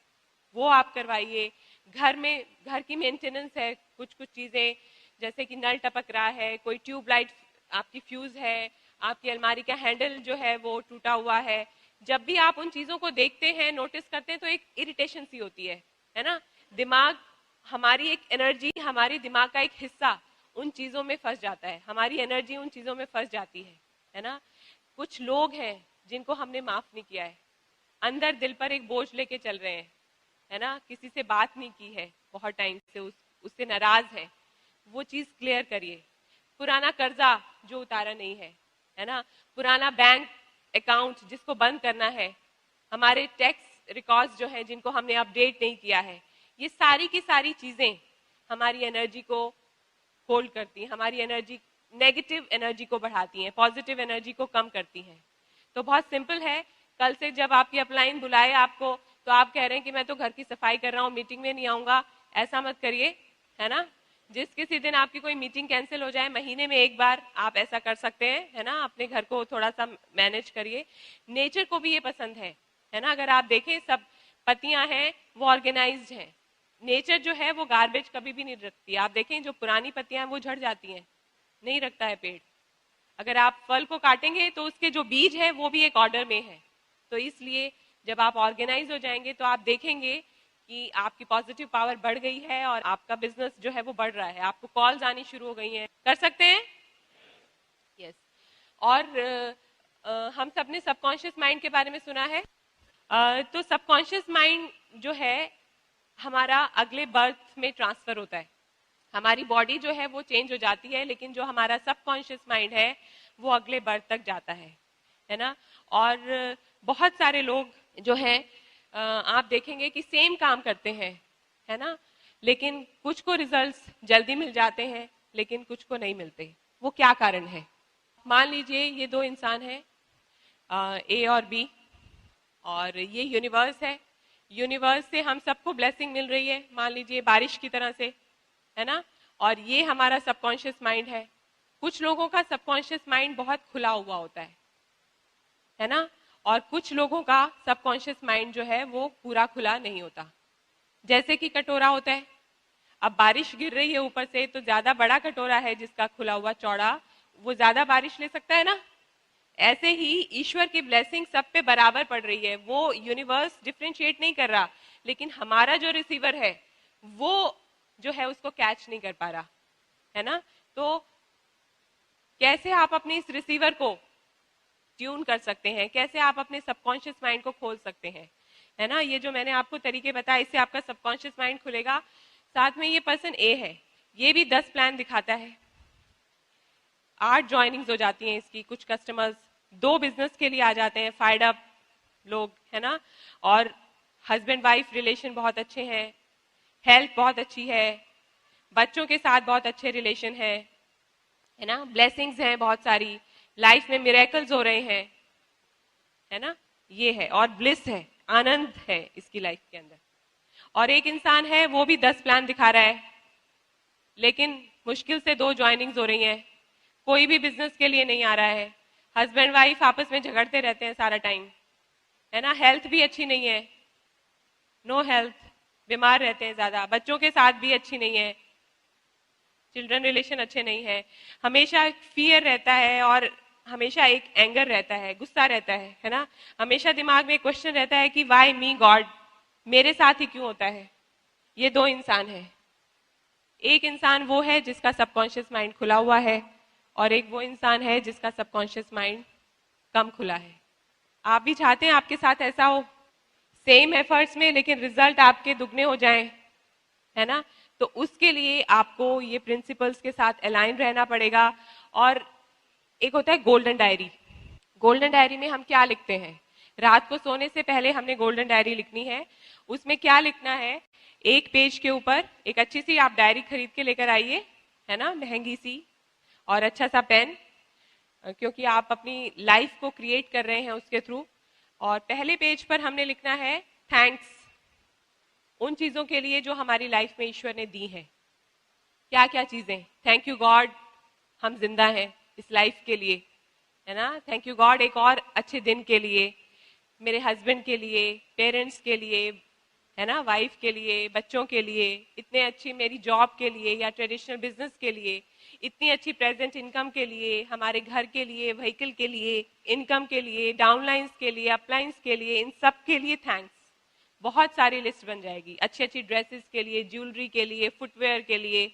S2: वो आप करवाइए। घर में घर की मेंटेनेंस है, कुछ कुछ चीजें जैसे कि नल टपक रहा है, कोई ट्यूबलाइट आपकी फ्यूज है, आपकी अलमारी का हैंडल जो है वो टूटा हुआ है। जब भी आप उन चीजों को देखते हैं, नोटिस करते हैं, तो एक इरिटेशन सी होती है ना। दिमाग, हमारी एक एनर्जी, हमारी दिमाग का एक हिस्सा उन चीजों में फंस जाता है, हमारी एनर्जी उन चीजों में फंस जाती है ना। कुछ लोग हैं जिनको हमने माफ नहीं किया है, अंदर दिल पर एक बोझ लेके चल रहे हैं, है ना, किसी से बात नहीं की है बहुत टाइम से, उससे नाराज है, वो चीज क्लियर करिए। पुराना कर्जा जो उतारा नहीं है ना, पुराना बैंक अकाउंट जिसको बंद करना है, हमारे टैक्स रिकॉर्ड्स जो है जिनको हमने अपडेट नहीं किया है, ये सारी की सारी चीजें हमारी एनर्जी को होल्ड करती हैं, हमारी एनर्जी, नेगेटिव एनर्जी को बढ़ाती हैं, पॉजिटिव एनर्जी को कम करती हैं। तो बहुत सिंपल है, कल से जब आपकी अपलाइन बुलाए आपको तो आप कह रहे हैं कि मैं तो घर की सफाई कर रहा हूँ, मीटिंग में नहीं आऊंगा, ऐसा मत करिए, है ना। जिस किसी दिन आपकी कोई मीटिंग कैंसिल हो जाए, महीने में एक बार आप ऐसा कर सकते हैं, है ना, अपने घर को थोड़ा सा मैनेज करिए। नेचर को भी ये पसंद है ना। अगर आप देखें सब पत्तियां हैं वो ऑर्गेनाइज्ड हैं। नेचर जो है वो गार्बेज कभी भी नहीं रखती। आप देखें जो पुरानी पत्तियां हैं वो झड़ जाती हैं, नहीं रखता है पेड़। अगर आप फल को काटेंगे तो उसके जो बीज है वो भी एक ऑर्डर में है। तो इसलिए जब आप ऑर्गेनाइज हो जाएंगे तो आप देखेंगे कि आपकी पॉजिटिव पावर बढ़ गई है और आपका बिजनेस जो है वो बढ़ रहा है। आपको कॉल्स आनी शुरू हो गई हैं। कर सकते हैं? यस। और हम सब ने सबकॉन्शियस माइंड के बारे में सुना है। तो सबकॉन्शियस माइंड जो है हमारा अगले बर्थ में ट्रांसफर होता है। हमारी बॉडी जो है वो चेंज हो जाती है, लेकिन जो हमारा सबकॉन्शियस माइंड है वो अगले बर्थ तक जाता है ना। और बहुत सारे लोग जो है आप देखेंगे कि सेम काम करते हैं, है ना, लेकिन कुछ को रिजल्ट्स जल्दी मिल जाते हैं लेकिन कुछ को नहीं मिलते। वो क्या कारण है? मान लीजिए ये दो इंसान हैं, ए और बी, और ये यूनिवर्स है। यूनिवर्स से हम सबको ब्लेसिंग मिल रही है, मान लीजिए बारिश की तरह से, है ना। और ये हमारा सबकॉन्शियस माइंड है। कुछ लोगों का सबकॉन्शियस माइंड बहुत खुला हुआ होता है ना, और कुछ लोगों का सबकॉन्शियस माइंड जो है वो पूरा खुला नहीं होता। जैसे कि कटोरा होता है, अब बारिश गिर रही है ऊपर से, तो ज्यादा बड़ा कटोरा है जिसका खुला हुआ चौड़ा, वो ज्यादा बारिश ले सकता है ना। ऐसे ही ईश्वर की ब्लेसिंग सब पे बराबर पड़ रही है। वो यूनिवर्स डिफरेंशिएट नहीं कर रहा, लेकिन हमारा जो रिसीवर है वो जो है उसको कैच नहीं कर पा रहा, है ना। तो कैसे आप अपने इस रिसीवर को ट्यून कर सकते हैं, कैसे आप अपने सबकॉन्शियस माइंड को खोल सकते हैं, है ना। ये जो मैंने आपको तरीके बताए, इससे आपका सबकॉन्शियस माइंड खुलेगा। साथ में ये पर्सन ए है, ये भी 10 प्लान दिखाता है, 8 ज्वाइनिंग्स हो जाती हैं इसकी। कुछ कस्टमर्स 2 बिजनेस के लिए आ जाते हैं, फायर्ड अप लोग, है ना। और हस्बैंड वाइफ रिलेशन बहुत अच्छे हैं, हेल्थ बहुत अच्छी है, बच्चों के साथ बहुत अच्छे रिलेशन है ना, ब्लेसिंग्स हैं बहुत सारी, लाइफ में मिरेकल्स हो रहे हैं, है ना। ये है, और ब्लिस है, आनंद है इसकी लाइफ के अंदर। और एक इंसान है वो भी 10 प्लान दिखा रहा है, लेकिन मुश्किल से 2 ज्वाइनिंग्स हो रही हैं, कोई भी बिजनेस के लिए नहीं आ रहा है, हस्बैंड वाइफ आपस में झगड़ते रहते हैं सारा टाइम, है ना। हेल्थ भी अच्छी नहीं है, नो हेल्थ, बीमार रहते हैं ज्यादा, बच्चों के साथ भी अच्छी नहीं है, चिल्ड्रन रिलेशन अच्छे नहीं है, हमेशा फियर रहता है और हमेशा एक एंगर रहता है, गुस्सा रहता है ना। हमेशा दिमाग में एक क्वेश्चन रहता है कि वाई मी गॉड, मेरे साथ ही क्यों होता है। ये 2 इंसान है। एक इंसान वो है जिसका सबकॉन्शियस माइंड खुला हुआ है, और एक वो इंसान है जिसका सबकॉन्शियस माइंड कम खुला है। आप भी चाहते हैं आपके साथ ऐसा हो, सेम एफर्ट्स में लेकिन रिजल्ट आपके दुगने हो जाएं, है ना। तो उसके लिए आपको ये प्रिंसिपल्स के साथ अलाइन रहना पड़ेगा। और एक होता है गोल्डन डायरी। गोल्डन डायरी में हम क्या लिखते हैं? रात को सोने से पहले हमने गोल्डन डायरी लिखनी है। उसमें क्या लिखना है? एक पेज के ऊपर एक अच्छी सी आप डायरी खरीद के लेकर आइए, है ना, महंगी सी, और अच्छा सा पेन, क्योंकि आप अपनी लाइफ को क्रिएट कर रहे हैं उसके थ्रू। और पहले पेज पर हमने लिखना है थैंक्स उन चीजों के लिए जो हमारी लाइफ में ईश्वर ने दी हैं। क्या क्या चीजें? थैंक यू गॉड हम जिंदा हैं इस लाइफ के लिए, है ना। थैंक यू गॉड एक और अच्छे दिन के लिए, मेरे हस्बैंड के लिए, पेरेंट्स के लिए, है ना, वाइफ के लिए, बच्चों के लिए, इतने अच्छी मेरी जॉब के लिए या ट्रेडिशनल बिजनेस के लिए, इतनी अच्छी प्रेजेंट इनकम के लिए, हमारे घर के लिए, व्हीकल के लिए, इनकम के लिए, डाउनलाइंस के लिए, अपलाइंस के लिए, इन सब के लिए थैंक्स। बहुत सारी लिस्ट बन जाएगी। अच्छी अच्छी ड्रेसेस के लिए, ज्वेलरी के लिए, फुटवेयर के लिए,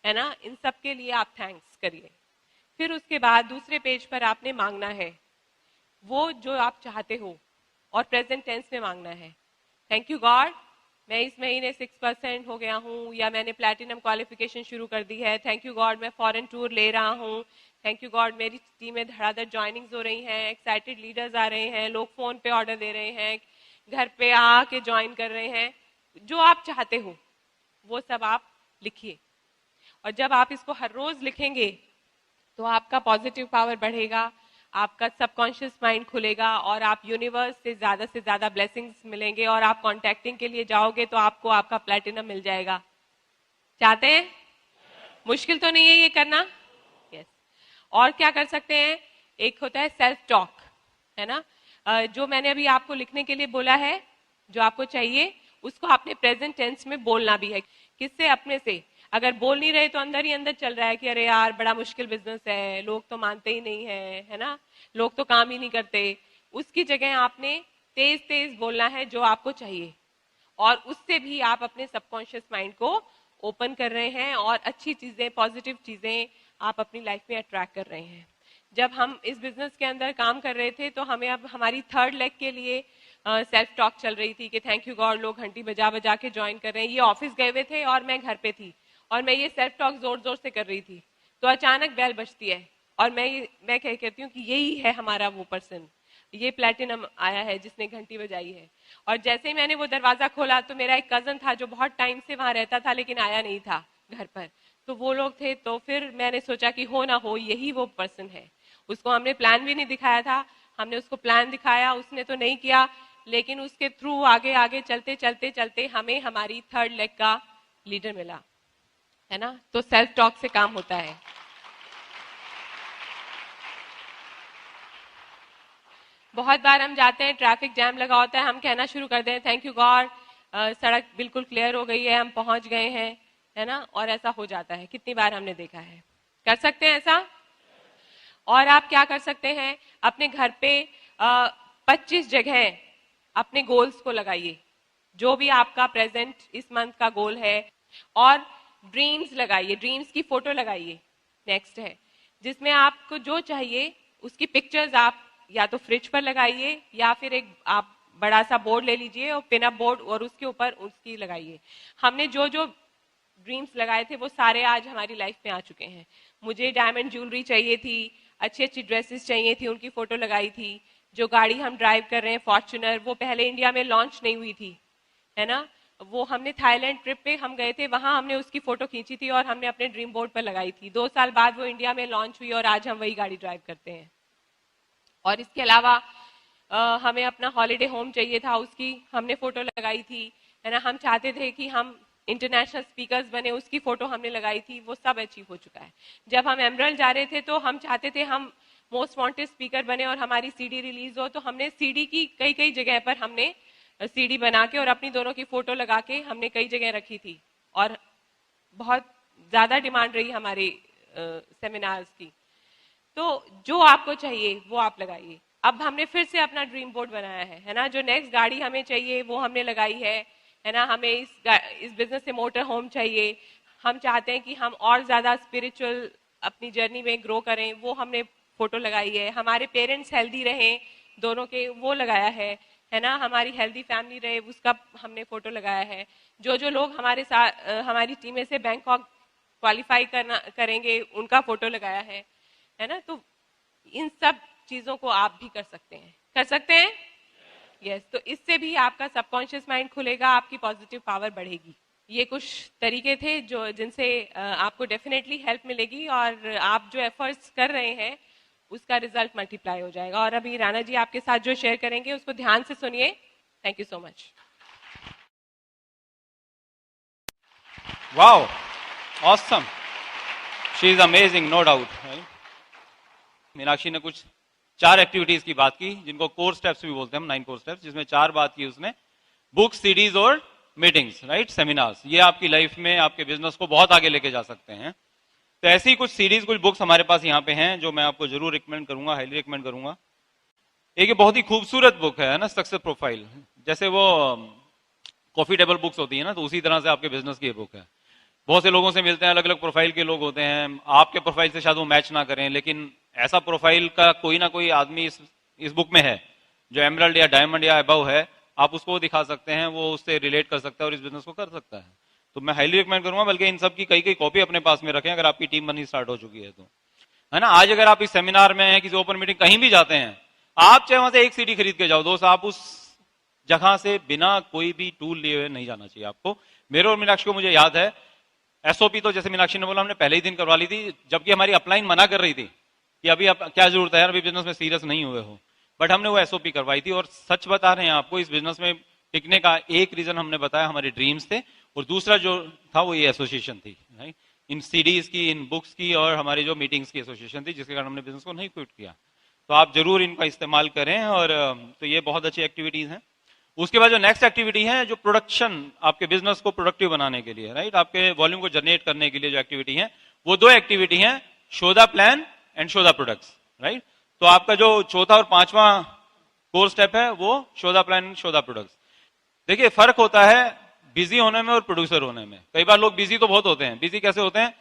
S2: है ना, इन सब के लिए आप थैंक्स करिए। फिर उसके बाद दूसरे पेज पर आपने मांगना है वो जो आप चाहते हो, और प्रेजेंट टेंस में मांगना है। थैंक यू गॉड मैं इस महीने 6% हो गया हूँ, या मैंने प्लैटिनम क्वालिफिकेशन शुरू कर दी है। थैंक यू गॉड मैं फॉरेन टूर ले रहा हूँ। थैंक यू गॉड मेरी टीम में धड़ाधड़ ज्वाइनिंग्स हो रही हैं, एक्साइटेड लीडर्स आ रहे हैं, लोग फोन पे ऑर्डर दे रहे हैं, घर पे आके ज्वाइन कर रहे हैं। जो आप चाहते हो वो सब आप लिखिए, और जब आप इसको हर रोज लिखेंगे तो आपका पॉजिटिव पावर बढ़ेगा, आपका सबकॉन्शियस माइंड खुलेगा, और आप यूनिवर्स से ज्यादा ब्लेसिंग्स मिलेंगे। और आप कॉन्टैक्टिंग के लिए जाओगे तो आपको आपका प्लैटिनम मिल जाएगा। चाहते हैं? मुश्किल तो नहीं है ये करना? यस। और क्या कर सकते हैं? एक होता है सेल्फ टॉक, है ना? जो मैंने अभी आपको लिखने के लिए बोला है, जो आपको चाहिए उसको आपने प्रेजेंट टेंस में बोलना भी है। किससे? अपने से। अगर बोल नहीं रहे तो अंदर ही अंदर चल रहा है कि अरे यार बड़ा मुश्किल बिजनेस है, लोग तो मानते ही नहीं है ना, लोग तो काम ही नहीं करते। उसकी जगह आपने तेज तेज बोलना है जो आपको चाहिए, और उससे भी आप अपने सबकॉन्शियस माइंड को ओपन कर रहे हैं और अच्छी चीजें, पॉजिटिव चीजें आप अपनी लाइफ में अट्रैक्ट कर रहे हैं। जब हम इस बिजनेस के अंदर काम कर रहे थे तो हमें अब हमारी थर्ड लेग के लिए सेल्फ टॉक चल रही थी कि थैंक यू गॉड, लोग घंटी बजा बजा के ज्वाइन कर रहे हैं। ये ऑफिस गए हुए थे और मैं घर पे थी और मैं ये सेल्फ टॉक जोर जोर से कर रही थी, तो अचानक बेल बजती है और मैं कहती हूँ कि यही है हमारा वो पर्सन, ये प्लेटिनम आया है जिसने घंटी बजाई है। और जैसे ही मैंने वो दरवाजा खोला तो मेरा एक कजन था जो बहुत टाइम से वहां रहता था लेकिन आया नहीं था घर पर, तो वो लोग थे। तो फिर मैंने सोचा कि हो ना हो यही वो पर्सन है। उसको हमने प्लान भी नहीं दिखाया था, हमने उसको प्लान दिखाया, उसने तो नहीं किया, लेकिन उसके थ्रू आगे आगे चलते चलते चलते हमें हमारी थर्ड लेग का लीडर मिला, है ना? तो सेल्फ टॉक से काम होता है। बहुत बार हम जाते हैं, ट्रैफिक जैम लगा होता है, हम कहना शुरू कर दें थैंक यू गॉड, सड़क बिल्कुल क्लियर हो गई है, हम पहुंच गए हैं, है ना? और ऐसा हो जाता है, कितनी बार हमने देखा है। कर सकते हैं ऐसा? और आप क्या कर सकते हैं, अपने घर पे 25 जगह अपने गोल्स को लगाइए, जो भी आपका प्रेजेंट इस मंथ का गोल है, और ड्रीम्स लगाइए, ड्रीम्स की फोटो लगाइए। नेक्स्ट है जिसमें आपको जो चाहिए उसकी पिक्चर्स आप या तो फ्रिज पर लगाइए या फिर एक आप बड़ा सा बोर्ड ले लीजिए और पिन अप बोर्ड, और उसके ऊपर उसकी लगाइए। हमने जो जो ड्रीम्स लगाए थे वो सारे आज हमारी लाइफ में आ चुके हैं। मुझे डायमंड ज्वेलरी चाहिए थी, अच्छी अच्छी ड्रेसेस चाहिए थी, उनकी फोटो लगाई थी। जो गाड़ी हम ड्राइव कर रहे हैं फॉर्च्यूनर, वो पहले इंडिया में लॉन्च नहीं हुई थी, है ना? वो हमने थाईलैंड ट्रिप पे हम गए थे, वहां हमने उसकी फोटो खींची थी और हमने अपने ड्रीम बोर्ड पर लगाई थी। 2 साल बाद वो इंडिया में लॉन्च हुई और आज हम वही गाड़ी ड्राइव करते हैं। और इसके अलावा हमें अपना हॉलिडे होम चाहिए था, उसकी हमने फोटो लगाई थी, है ना? हम चाहते थे कि हम इंटरनेशनल स्पीकर्स बने, उसकी फोटो हमने लगाई थी, वो सब अचीव हो चुका है। जब हम एमरल्ड जा रहे थे तो हम चाहते थे हम मोस्ट वांटेड स्पीकर बने और हमारी सीडी रिलीज हो, तो हमने सीडी की कई कई जगह पर हमने सीडी बना के और अपनी दोनों की फोटो लगा के हमने कई जगह रखी थी, और बहुत ज्यादा डिमांड रही हमारे सेमिनार्स की। तो जो आपको चाहिए वो आप लगाइए। अब हमने फिर से अपना ड्रीम बोर्ड बनाया है ना? जो नेक्स्ट गाड़ी हमें चाहिए वो हमने लगाई है ना? हमें इस बिजनेस से मोटर होम चाहिए, हम चाहते हैं कि हम और ज्यादा स्पिरिचुअल अपनी जर्नी में ग्रो करें, वो हमने फोटो लगाई है। हमारे पेरेंट्स हेल्दी रहें दोनों के, वो लगाया है ना? हमारी हेल्दी फैमिली रहे, उसका हमने फोटो लगाया है। जो जो लोग हमारे साथ हमारी टीम में से बैंकॉक क्वालिफाई करेंगे उनका फोटो लगाया है ना? तो इन सब चीजों को आप भी कर सकते हैं। कर सकते हैं? यस। तो इससे भी आपका सबकॉन्शियस माइंड खुलेगा, आपकी पॉजिटिव पावर बढ़ेगी। ये कुछ तरीके थे जो जिनसे आपको डेफिनेटली हेल्प मिलेगी, और आप जो एफर्ट्स कर रहे हैं उसका रिजल्ट मल्टीप्लाई हो जाएगा। और अभी राणा जी आपके साथ जो शेयर करेंगे उसको ध्यान से सुनिए। Thank you so much.
S1: Wow, awesome, she is amazing, no doubt. Meenakshi ने कुछ 4 एक्टिविटीज की बात की जिनको कोर स्टेप्स भी बोलते हैं हम, 9 कोर स्टेप्स, जिसमें 4 बात की उसने, बुक्स, सीडीज और मीटिंग्स, राइट, सेमिनार्स। ये आपकी लाइफ में आपके बिजनेस को बहुत आगे लेके जा सकते हैं। तो ऐसी ही कुछ सीरीज, कुछ बुक्स हमारे पास यहाँ पे हैं जो मैं आपको जरूर रिकमेंड करूंगा, हाईली रिकमेंड करूंगा। एक ये बहुत ही खूबसूरत बुक है ना, सक्सेस प्रोफाइल। जैसे वो कॉफी टेबल बुक्स होती है ना, तो उसी तरह से आपके बिजनेस की बुक है। बहुत से लोगों से मिलते हैं, अलग अलग प्रोफाइल के लोग होते हैं, आपके प्रोफाइल से शायद वो मैच ना करें, लेकिन ऐसा प्रोफाइल का कोई ना कोई आदमी इस बुक में है जो एमरल्ड या डायमंड या अबव है। आप उसको दिखा सकते हैं, वो उससे रिलेट कर सकता है और इस बिजनेस को कर सकता है। तो मैं हाईली रिकमेंड करूंगा, बल्कि इन सब की कई कई कॉपी अपने पास में रखें अगर आपकी टीम बननी स्टार्ट हो चुकी है तो, है ना? आज अगर आप इस सेमिनार में किसी ओपन मीटिंग कहीं भी जाते हैं, आप चाहे वहां से एक सीडी खरीद के जाओ दोस्त, आप उस जगह से बिना कोई भी टूल लिए हुए नहीं जाना चाहिए आपको। मेरे और मीनाक्षी को मुझे याद है, एसओपी तो जैसे मीनाक्षी ने बोला हमने पहले ही दिन करवा ली थी, जबकि हमारी अपलाइन मना कर रही थी कि अभी आप क्या जरूरत है यार, अभी बिजनेस में सीरियस नहीं हुए हो, बट हमने वो एसओपी करवाई थी। और सच बता रहे हैं आपको, इस बिजनेस में टिकने का एक रीजन हमने बताया हमारे ड्रीम्स थे, और दूसरा जो था वो ये एसोसिएशन थी, राइट? इन सीडीज की, इन बुक्स की और हमारी जो मीटिंग्स की एसोसिएशन थी, जिसके कारण हमने बिजनेस को नहीं क्विट किया। तो आप जरूर इनका इस्तेमाल करें। और तो ये बहुत अच्छी एक्टिविटीज हैं। उसके बाद जो नेक्स्ट एक्टिविटी है, जो प्रोडक्शन, आपके बिजनेस को प्रोडक्टिव बनाने के लिए, राइट, आपके वॉल्यूम को जनरेट करने के लिए जो एक्टिविटी है, वो दो एक्टिविटी है, show the plan and show the products, right. तो आपका जो चौथा और पांचवा कोर स्टेप है वो show the plan and show the products. देखिए फर्क होता है बिजी होने में और प्रोड्यूसर होने में। कई बार लोग बिजी तो बहुत होते हैं। बिजी कैसे होते हैं?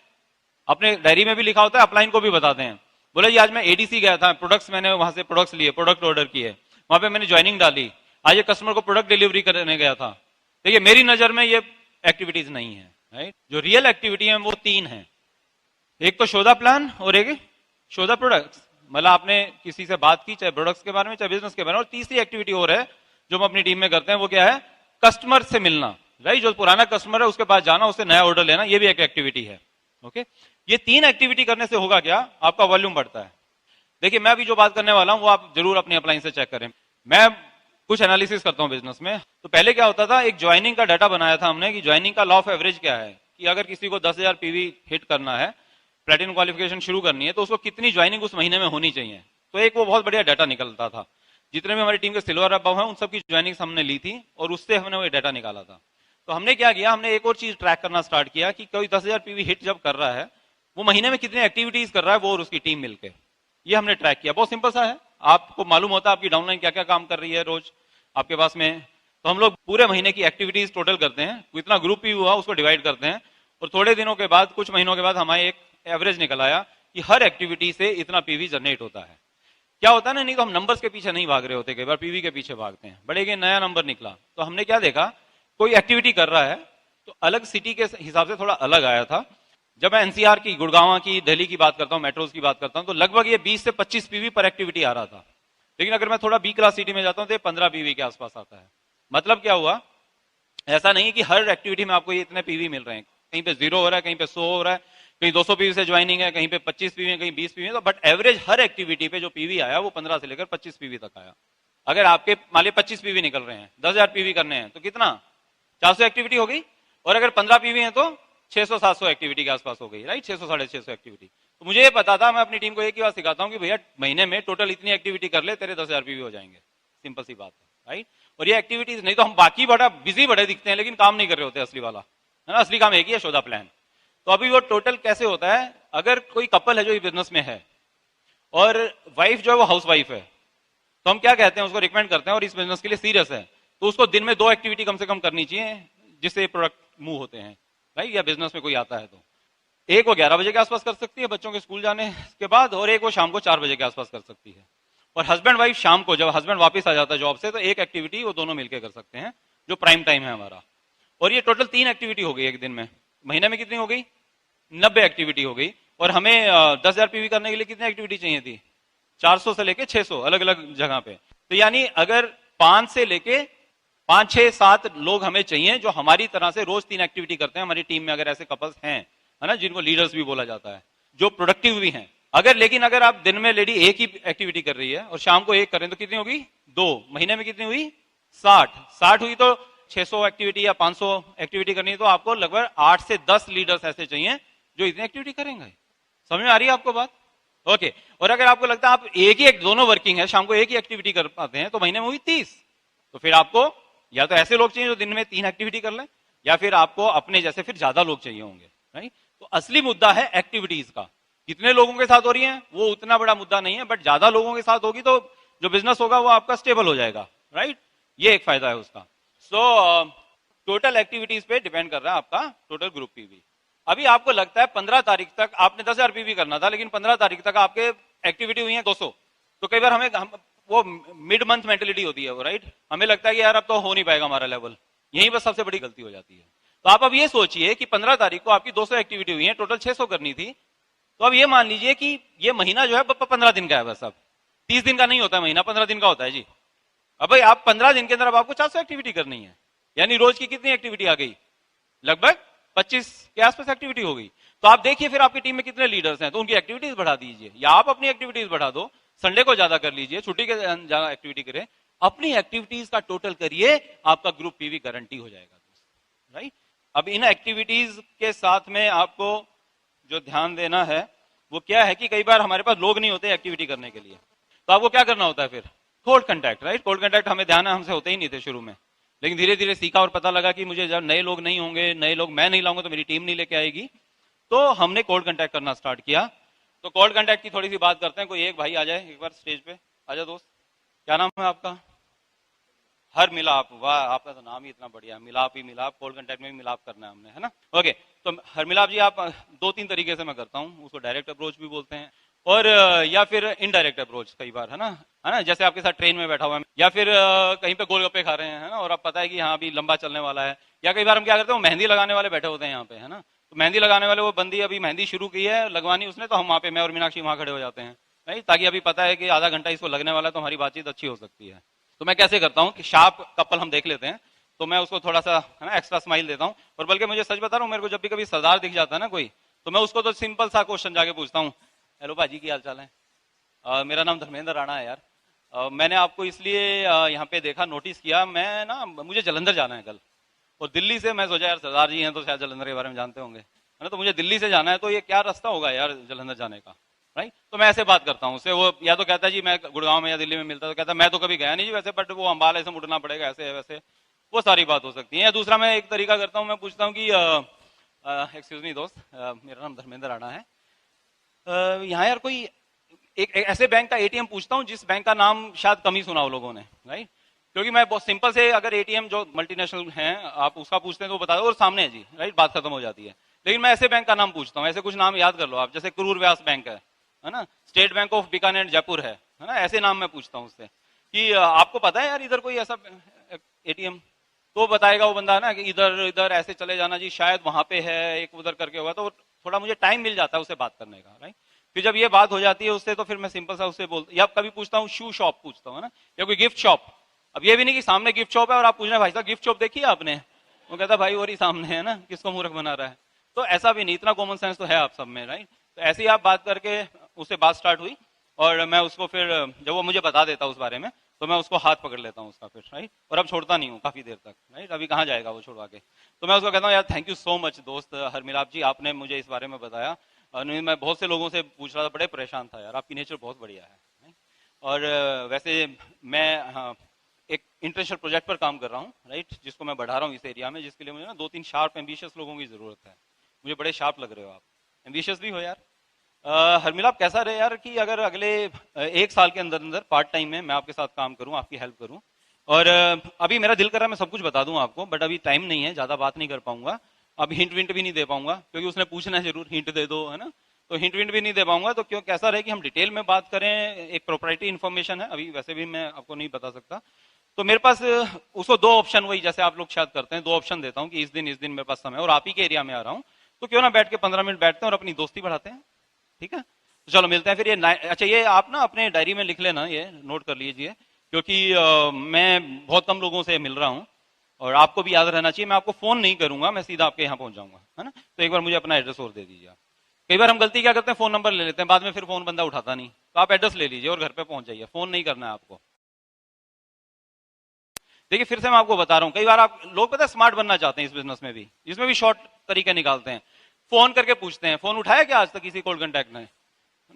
S1: अपने डायरी में भी लिखा होता है, अपलाइन को भी बताते हैं। बोले जी आज मैं एडीसी गया था, प्रोडक्ट्स मैंने वहां से प्रोडक्ट्स लिए, प्रोडक्ट ऑर्डर किए, वहां पे मैंने ज्वाइनिंग डाली, आज ये कस्टमर को प्रोडक्ट डिलीवरी करने गया था। देखिए मेरी नजर में ये एक्टिविटीज नहीं है, राइट। जो रियल एक्टिविटी है वो तीन है, एक तो शो द प्लान और एक शो द प्रोडक्ट्स। मतलब आपने किसी से बात की, चाहे प्रोडक्ट्स के बारे में चाहे बिजनेस के बारे में। और तीसरी एक्टिविटी और है जो हम अपनी टीम में करते हैं, वो क्या है? कस्टमर से मिलना, राइट। जो पुराना कस्टमर है उसके पास जाना, उससे नया ऑर्डर लेना, ये भी एक एक्टिविटी है। ओके, ये तीन एक्टिविटी करने से होगा क्या? आपका वॉल्यूम बढ़ता है। देखिए मैं अभी जो बात करने वाला हूं वो आप जरूर अपनी अपलाइन से चेक करें। मैं कुछ एनालिसिस करता हूं बिजनेस में। तो पहले क्या होता था, एक ज्वाइनिंग का डाटा बनाया था हमने कि ज्वाइनिंग का लॉ ऑफ एवरेज क्या है, कि अगर किसी को 10,000 पीवी हिट करना है, प्लेटिनम क्वालिफिकेशन शुरू करनी है, तो उसको कितनी ज्वाइनिंग उस महीने में होनी चाहिए। तो एक वो बहुत बढ़िया डाटा निकलता था। जितने भी हमारी टीम के सिल्वर अबव हैं उन सबकी ज्वाइनिंग हमने ली थी और उससे हमने वो डाटा निकाला था। तो हमने क्या किया, हमने एक और चीज ट्रैक करना स्टार्ट किया कि कोई 10,000 पीवी हिट जब कर रहा है, वो महीने में कितनी एक्टिविटीज कर रहा है वो और उसकी टीम मिलकर। ये हमने ट्रैक किया। बहुत सिंपल सा है, आपको मालूम होता है आपकी डाउनलाइन क्या क्या काम कर रही है रोज आपके पास में। तो हम लोग पूरे महीने की एक्टिविटीज टोटल करते हैं, इतना ग्रुप भी हुआ उसको डिवाइड करते हैं, और थोड़े दिनों के बाद, कुछ महीनों के बाद हमारे एक एवरेज निकल आया कि हर एक्टिविटी से इतना पीवी जनरेट होता है। क्या होता है ना, नहीं तो हम नंबर्स के पीछे नहीं भाग रहे होते, कई बार पीवी के पीछे भागते हैं। बड़े के नया नंबर निकला, तो हमने क्या देखा, कोई एक्टिविटी कर रहा है तो अलग सिटी के हिसाब से थोड़ा अलग आया था। जब मैं एनसीआर की, गुड़गांव की, दिल्ली की बात करता हूं, मेट्रोज की बात करता हूं, तो लगभग ये 20 से 25 पीवी पर एक्टिविटी आ रहा था। लेकिन अगर मैं थोड़ा बी क्लास सिटी में जाता हूं तो ये 15 पीवी के आसपास आता है। मतलब क्या हुआ, ऐसा नहीं है कि हर एक्टिविटी में आपको ये इतने पीवी मिल रहे हैं। कहीं पे 0 हो रहा है, कहीं पे 100 हो रहा है, कहीं 200 पीवी से ज्वाइनिंग है, कहीं पे 25 पीवी है, कहीं 20 पीवी है। तो बट एवरेज हर एक्टिविटी पे जो पीवी आया वो 15 से लेकर 25 पीवी तक आया। अगर आपके मान लीजिए 25 पीवी निकल रहे हैं, 10,000 पीवी करने हैं, तो कितना 400 एक्टिविटी हो गई। और अगर 15 पीवी है तो 600-700 एक्टिविटी के आसपास हो गई, राइट। 600-650 एक्टिविटी। तो मुझे ये पता था, मैं अपनी टीम को एक ही बात सिखाता हूं कि भैया महीने में टोटल इतनी एक्टिविटी कर ले, तेरे 10,000 पीवी हो जाएंगे। सिंपल सी बात है, राइट। और ये एक्टिविटीज, नहीं तो हम बाकी बड़ा बिजी बड़े दिखते हैं लेकिन काम नहीं कर रहे होते असली वाला, है ना। असली काम एक ही है, शो द प्लान। तो अभी वो टोटल कैसे होता है, अगर कोई कपल है जो बिजनेस में है और वाइफ जो है वो हाउस वाइफ है, तो हम क्या कहते हैं, उसको रिकमेंड करते हैं और इस बिजनेस के लिए सीरियस है, तो उसको दिन में 2 एक्टिविटी कम से कम करनी चाहिए जिससे प्रोडक्ट मूव होते हैं, राइट। या बिजनेस में कोई आता है तो एक वो 11 बजे के आसपास कर सकती है बच्चों के स्कूल जाने के बाद, और एक वो शाम को 4 बजे के आसपास कर सकती है। और हस्बैंड वाइफ शाम को, जब हस्बैंड वापस आ जाता है जॉब से, तो एक एक्टिविटी वो दोनों मिलकर कर सकते हैं, जो प्राइम टाइम है हमारा। और ये टोटल 3 एक्टिविटी हो गई एक दिन में। महीने में कितनी हो गई? 90 एक्टिविटी हो गई। और हमें 10,000 पीवी करने के लिए कितनी एक्टिविटी चाहिए थी? 400 से लेके 600 अलग अलग जगह पे। तो यानी अगर 5 से लेके 5, 6, 7 लोग हमें चाहिए जो हमारी तरह से रोज 3 एक्टिविटी करते हैं हमारी टीम में, अगर ऐसे कपल्स हैं, है ना, जिनको लीडर्स भी बोला जाता है, जो प्रोडक्टिव भी हैं। अगर आप दिन में लेडी एक ही एक्टिविटी कर रही है और शाम को एक कर रहे हैं, तो कितनी होगी? 2। महीने में कितनी हुई? 60 हुई। तो 600 एक्टिविटी या 500 एक्टिविटी करनी है, तो आपको लगभग 8 से 10 लीडर्स ऐसे चाहिए जो इतनी एक्टिविटी करेंगे। समझ में आ रही है आपको बात? ओके। और अगर आपको लगता है आप एक ही दोनों वर्किंग है, शाम को एक ही एक्टिविटी कर पाते हैं, तो महीने में हुई 30। तो फिर आपको या तो ऐसे लोग चाहिए जो दिन में 3 एक्टिविटी कर लें, या फिर आपको अपने जैसे फिर ज्यादा लोग चाहिए होंगे, राइट। तो असली मुद्दा है एक्टिविटीज का, कितने लोगों के साथ हो रही है वो उतना बड़ा मुद्दा नहीं है, बट ज्यादा लोगों के साथ होगी तो जो बिजनेस होगा वो आपका स्टेबल हो जाएगा, राइट। ये एक फायदा है उसका। सो टोटल एक्टिविटीज पे डिपेंड कर रहा है आपका टोटल ग्रुप पीवी। अभी आपको लगता है 15 तारीख तक आपने 10,000 पीवी करना था, लेकिन 15 तारीख तक आपके एक्टिविटी हुई है 200। तो कई बार वो मिड मंथ मेंटेलिटी होती है वो, राइट। हमें लगता है कि यार अब तो हो नहीं पाएगा हमारा लेवल, यही बस सबसे बड़ी गलती हो जाती है। तो आप अब ये सोचिए कि 15 तारीख को आपकी 200 एक्टिविटी हुई है, टोटल 600 करनी थी। तो अब ये मान लीजिए कि ये महीना जो है 15 दिन का है, बस अब 30 दिन का नहीं होता है महीना, 15 दिन का होता है जी। अब भाई आप 15 दिन के अंदर अब आपको 400 एक्टिविटी करनी है, यानी रोज की कितनी एक्टिविटी आ गई? लगभग 25 के आसपास एक्टिविटी हो गई। तो आप देखिए फिर आपकी टीम में कितने लीडर्स हैं, तो उनकी एक्टिविटीज बढ़ा दीजिए, या आप अपनी एक्टिविटीज बढ़ा दो, संडे को ज्यादा कर लीजिए, छुट्टी के ज्यादा एक्टिविटी करें, अपनी एक्टिविटीज का टोटल करिए, आपका ग्रुप पीवी गारंटी हो जाएगा, राइट। अब इन एक्टिविटीज के साथ में आपको जो ध्यान देना है वो क्या है कि कई बार हमारे पास लोग नहीं होते एक्टिविटी करने के लिए, तो आपको क्या करना होता है फिर? Cold contact, right? Cold contact हमें ध्यान है, हमसे होते ही नहीं थे शुरू में, लेकिन धीरे धीरे सीखा और पता लगा कि मुझे जब नए लोग नहीं होंगे, नए लोग मैं नहीं लाऊंगा तो मेरी टीम नहीं लेके आएगी, तो हमने कोल्ड कंटैक्ट करना स्टार्ट किया। तो कोल्ड कंटैक्ट की थोड़ी सी बात करते हैं। कोई एक भाई आ जाए एक बार स्टेज पे, आ जाओ दोस्त। क्या नाम है आपका? हर मिलाप, वाह आपका तो नाम ही इतना बढ़िया, मिलाप ही मिलाप, कोल्ड कंटैक्ट में भी मिलाप करना है हमने, है ना? ओके, तो हर मिलाप जी आप दो तीन तरीके से मैं करता हूँ, उसको डायरेक्ट अप्रोच भी बोलते हैं और या फिर इनडायरेक्ट अप्रोच कई बार, है ना? जैसे आपके साथ ट्रेन में बैठा हुआ है या फिर कहीं पे गोलगप्पे खा रहे हैं, है ना? और अब पता है कि हाँ अभी लंबा चलने वाला है, या कई बार हम क्या करते हैं, मेहंदी लगाने वाले बैठे होते हैं यहाँ पे, है ना? तो मेहंदी लगाने वाले वो बंदी अभी मेहंदी शुरू की है लगवानी उसने, तो हम वहाँ पे मैं और मीनाक्षी वहां खड़े हो जाते हैं, नहीं? ताकि अभी पता है कि आधा घंटा इसको लगने वाला है, तो हमारी बातचीत अच्छी हो सकती है। तो मैं कैसे करता हूँ कि शार्प कपल हम देख लेते हैं, तो मैं उसको थोड़ा सा, है ना, एक्स्ट्रा स्माइल देता हूँ। और बल्कि मुझे सच बता रहा हूँ, मेरे को जब भी कभी सरदार दिख जाता है ना कोई, तो मैं उसको तो सिंपल सा क्वेश्चन जाके पूछता हूँ, हेलो भाजी की हाल चाल है? मेरा नाम धर्मेंद्र राणा है यार। मैंने आपको इसलिए यहाँ पे देखा, नोटिस किया, मैं ना मुझे जलंधर जाना है कल, और दिल्ली से मैं सोचा यार सरदार जी हैं तो शायद जलंधर के बारे में जानते होंगे, है ना? तो मुझे दिल्ली से जाना है, तो ये क्या रास्ता होगा यार जलंधर जाने का, राइट? तो मैं ऐसे बात करता हूँ उससे। वो या तो कहता है जी मैं गुड़गांव में या दिल्ली में मिलता, तो कहता है मैं तो कभी गया नहीं जी वैसे, बट वो अंबाला से मुड़ना पड़ेगा, ऐसे है वैसे, वो सारी बात हो सकती है। या दूसरा मैं एक तरीका करता हूँ, मैं पूछता हूँ कि एक्सक्यूज मी दोस्त, मेरा नाम धर्मेंद्र राणा है, यहाँ यार कोई एक ऐसे बैंक का एटीएम पूछता हूँ जिस बैंक का नाम शायद कम ही सुना हो लोगों ने, राइट? क्योंकि मैं बहुत सिंपल से, अगर एटीएम जो मल्टीनेशनल हैं आप उसका पूछते हैं तो वो बता दो और सामने है जी, राइट, बात खत्म हो जाती है। लेकिन मैं ऐसे बैंक का नाम पूछता हूँ, ऐसे कुछ नाम याद कर लो आप, जैसे क्रूर व्यास बैंक है ना? State bank of Bikaner Jaipur है ना? ऐसे नाम मैं पूछता हूँ उससे कि आपको पता है यार इधर कोई ऐसा एटीएम? तो बताएगा वो बंदा ना कि इधर इधर ऐसे चले जाना जी, शायद वहां पे है, एक उधर करके होगा, तो थोड़ा मुझे टाइम मिल जाता है उससे बात करने का, राइट? फिर जब ये बात हो जाती है उससे, तो फिर मैं सिंपल सा उससे बोलता, या कभी पूछता हूँ शू शॉप पूछता हूँ ना, या कोई गिफ्ट शॉप। अब ये भी नहीं कि सामने गिफ्ट शॉप है और आप पूछ रहे हैं भाई साहब गिफ्ट शॉप देखी है आपने? वो कहता भाई और ही सामने है ना, किसको मूर्ख बना रहा है? तो ऐसा भी नहीं, इतना कॉमन सेंस तो है आप सब में, राइट? तो ऐसे ही आप बात करके उससे बात स्टार्ट हुई, और मैं उसको फिर जब वो मुझे बता देता उस बारे में, तो मैं उसको हाथ पकड़ लेता हूँ उसका फिर, राइट? और अब छोड़ता नहीं हूँ काफी देर तक, राइट? अभी कहाँ जाएगा वो छुड़वा के। तो मैं उसको कहता हूँ यार थैंक यू सो मच दोस्त हरमिलाप जी, आपने मुझे इस बारे में बताया। नहीं, मैं बहुत से लोगों से पूछ रहा था, बड़े परेशान था यार, आपकी नेचर बहुत बढ़िया है, नहीं? और वैसे मैं, हाँ, एक इंटरनेशनल प्रोजेक्ट पर काम कर रहा हूँ, राइट, जिसको मैं बढ़ा रहा हूँ इस एरिया में, जिसके लिए मुझे ना 2-3 शार्प एम्बिशियस लोगों की जरूरत है। मुझे बड़े शार्प लग रहे हो आप, एम्बिशियस भी हो यार। हरमिला आप कैसा रहे यार कि अगर अगले 1 साल के अंदर अंदर पार्ट टाइम में मैं आपके साथ काम करूं, आपकी हेल्प करूं, और अभी मेरा दिल कर रहा है मैं सब कुछ बता दूं आपको, बट अभी टाइम नहीं है, ज्यादा बात नहीं कर पाऊंगा, अभी हिंट विंट भी नहीं दे पाऊंगा, क्योंकि उसने पूछना है जरूर हिंट दे दो, है ना? तो हिंट विंट भी नहीं दे पाऊंगा। तो क्यों, कैसा रहे कि हम डिटेल में बात करें, एक प्रोप्राइटरी इन्फॉर्मेशन है, अभी वैसे भी मैं आपको नहीं बता सकता। तो मेरे पास उसको 2 ऑप्शन, वही जैसे आप लोग शायद करते हैं, 2 ऑप्शन देता हूँ कि इस दिन मेरे पास समय, और आप ही के एरिया में आ रहा हूँ, तो क्यों ना बैठ के 15 मिनट बैठते हैं और अपनी दोस्ती बढ़ाते हैं, ठीक है? तो चलो मिलते हैं फिर। ये अच्छा, ये आप ना अपने डायरी में लिख लेना, ये नोट कर लीजिए, क्योंकि मैं बहुत कम लोगों से मिल रहा हूँ, और आपको भी याद रहना चाहिए, मैं आपको फोन नहीं करूंगा, मैं सीधा आपके यहाँ पहुंच जाऊंगा, है ना? तो एक बार मुझे अपना एड्रेस और दे दीजिए आप। कई बार हम गलती क्या करते हैं, फोन नंबर ले लेते हैं, बाद में फिर फोन बंदा उठाता नहीं, तो आप एड्रेस ले लीजिए और घर पे पहुंच जाइए, फोन नहीं करना है आपको। देखिए फिर से मैं आपको बता रहा हूं, कई बार आप लोग पता है स्मार्ट बनना चाहते हैं इस बिजनेस में भी, इसमें भी शॉर्ट तरीके निकालते हैं। फोन करके पूछते हैं, फोन उठाया क्या आज तक किसी कोल्ड कंटैक्ट ने?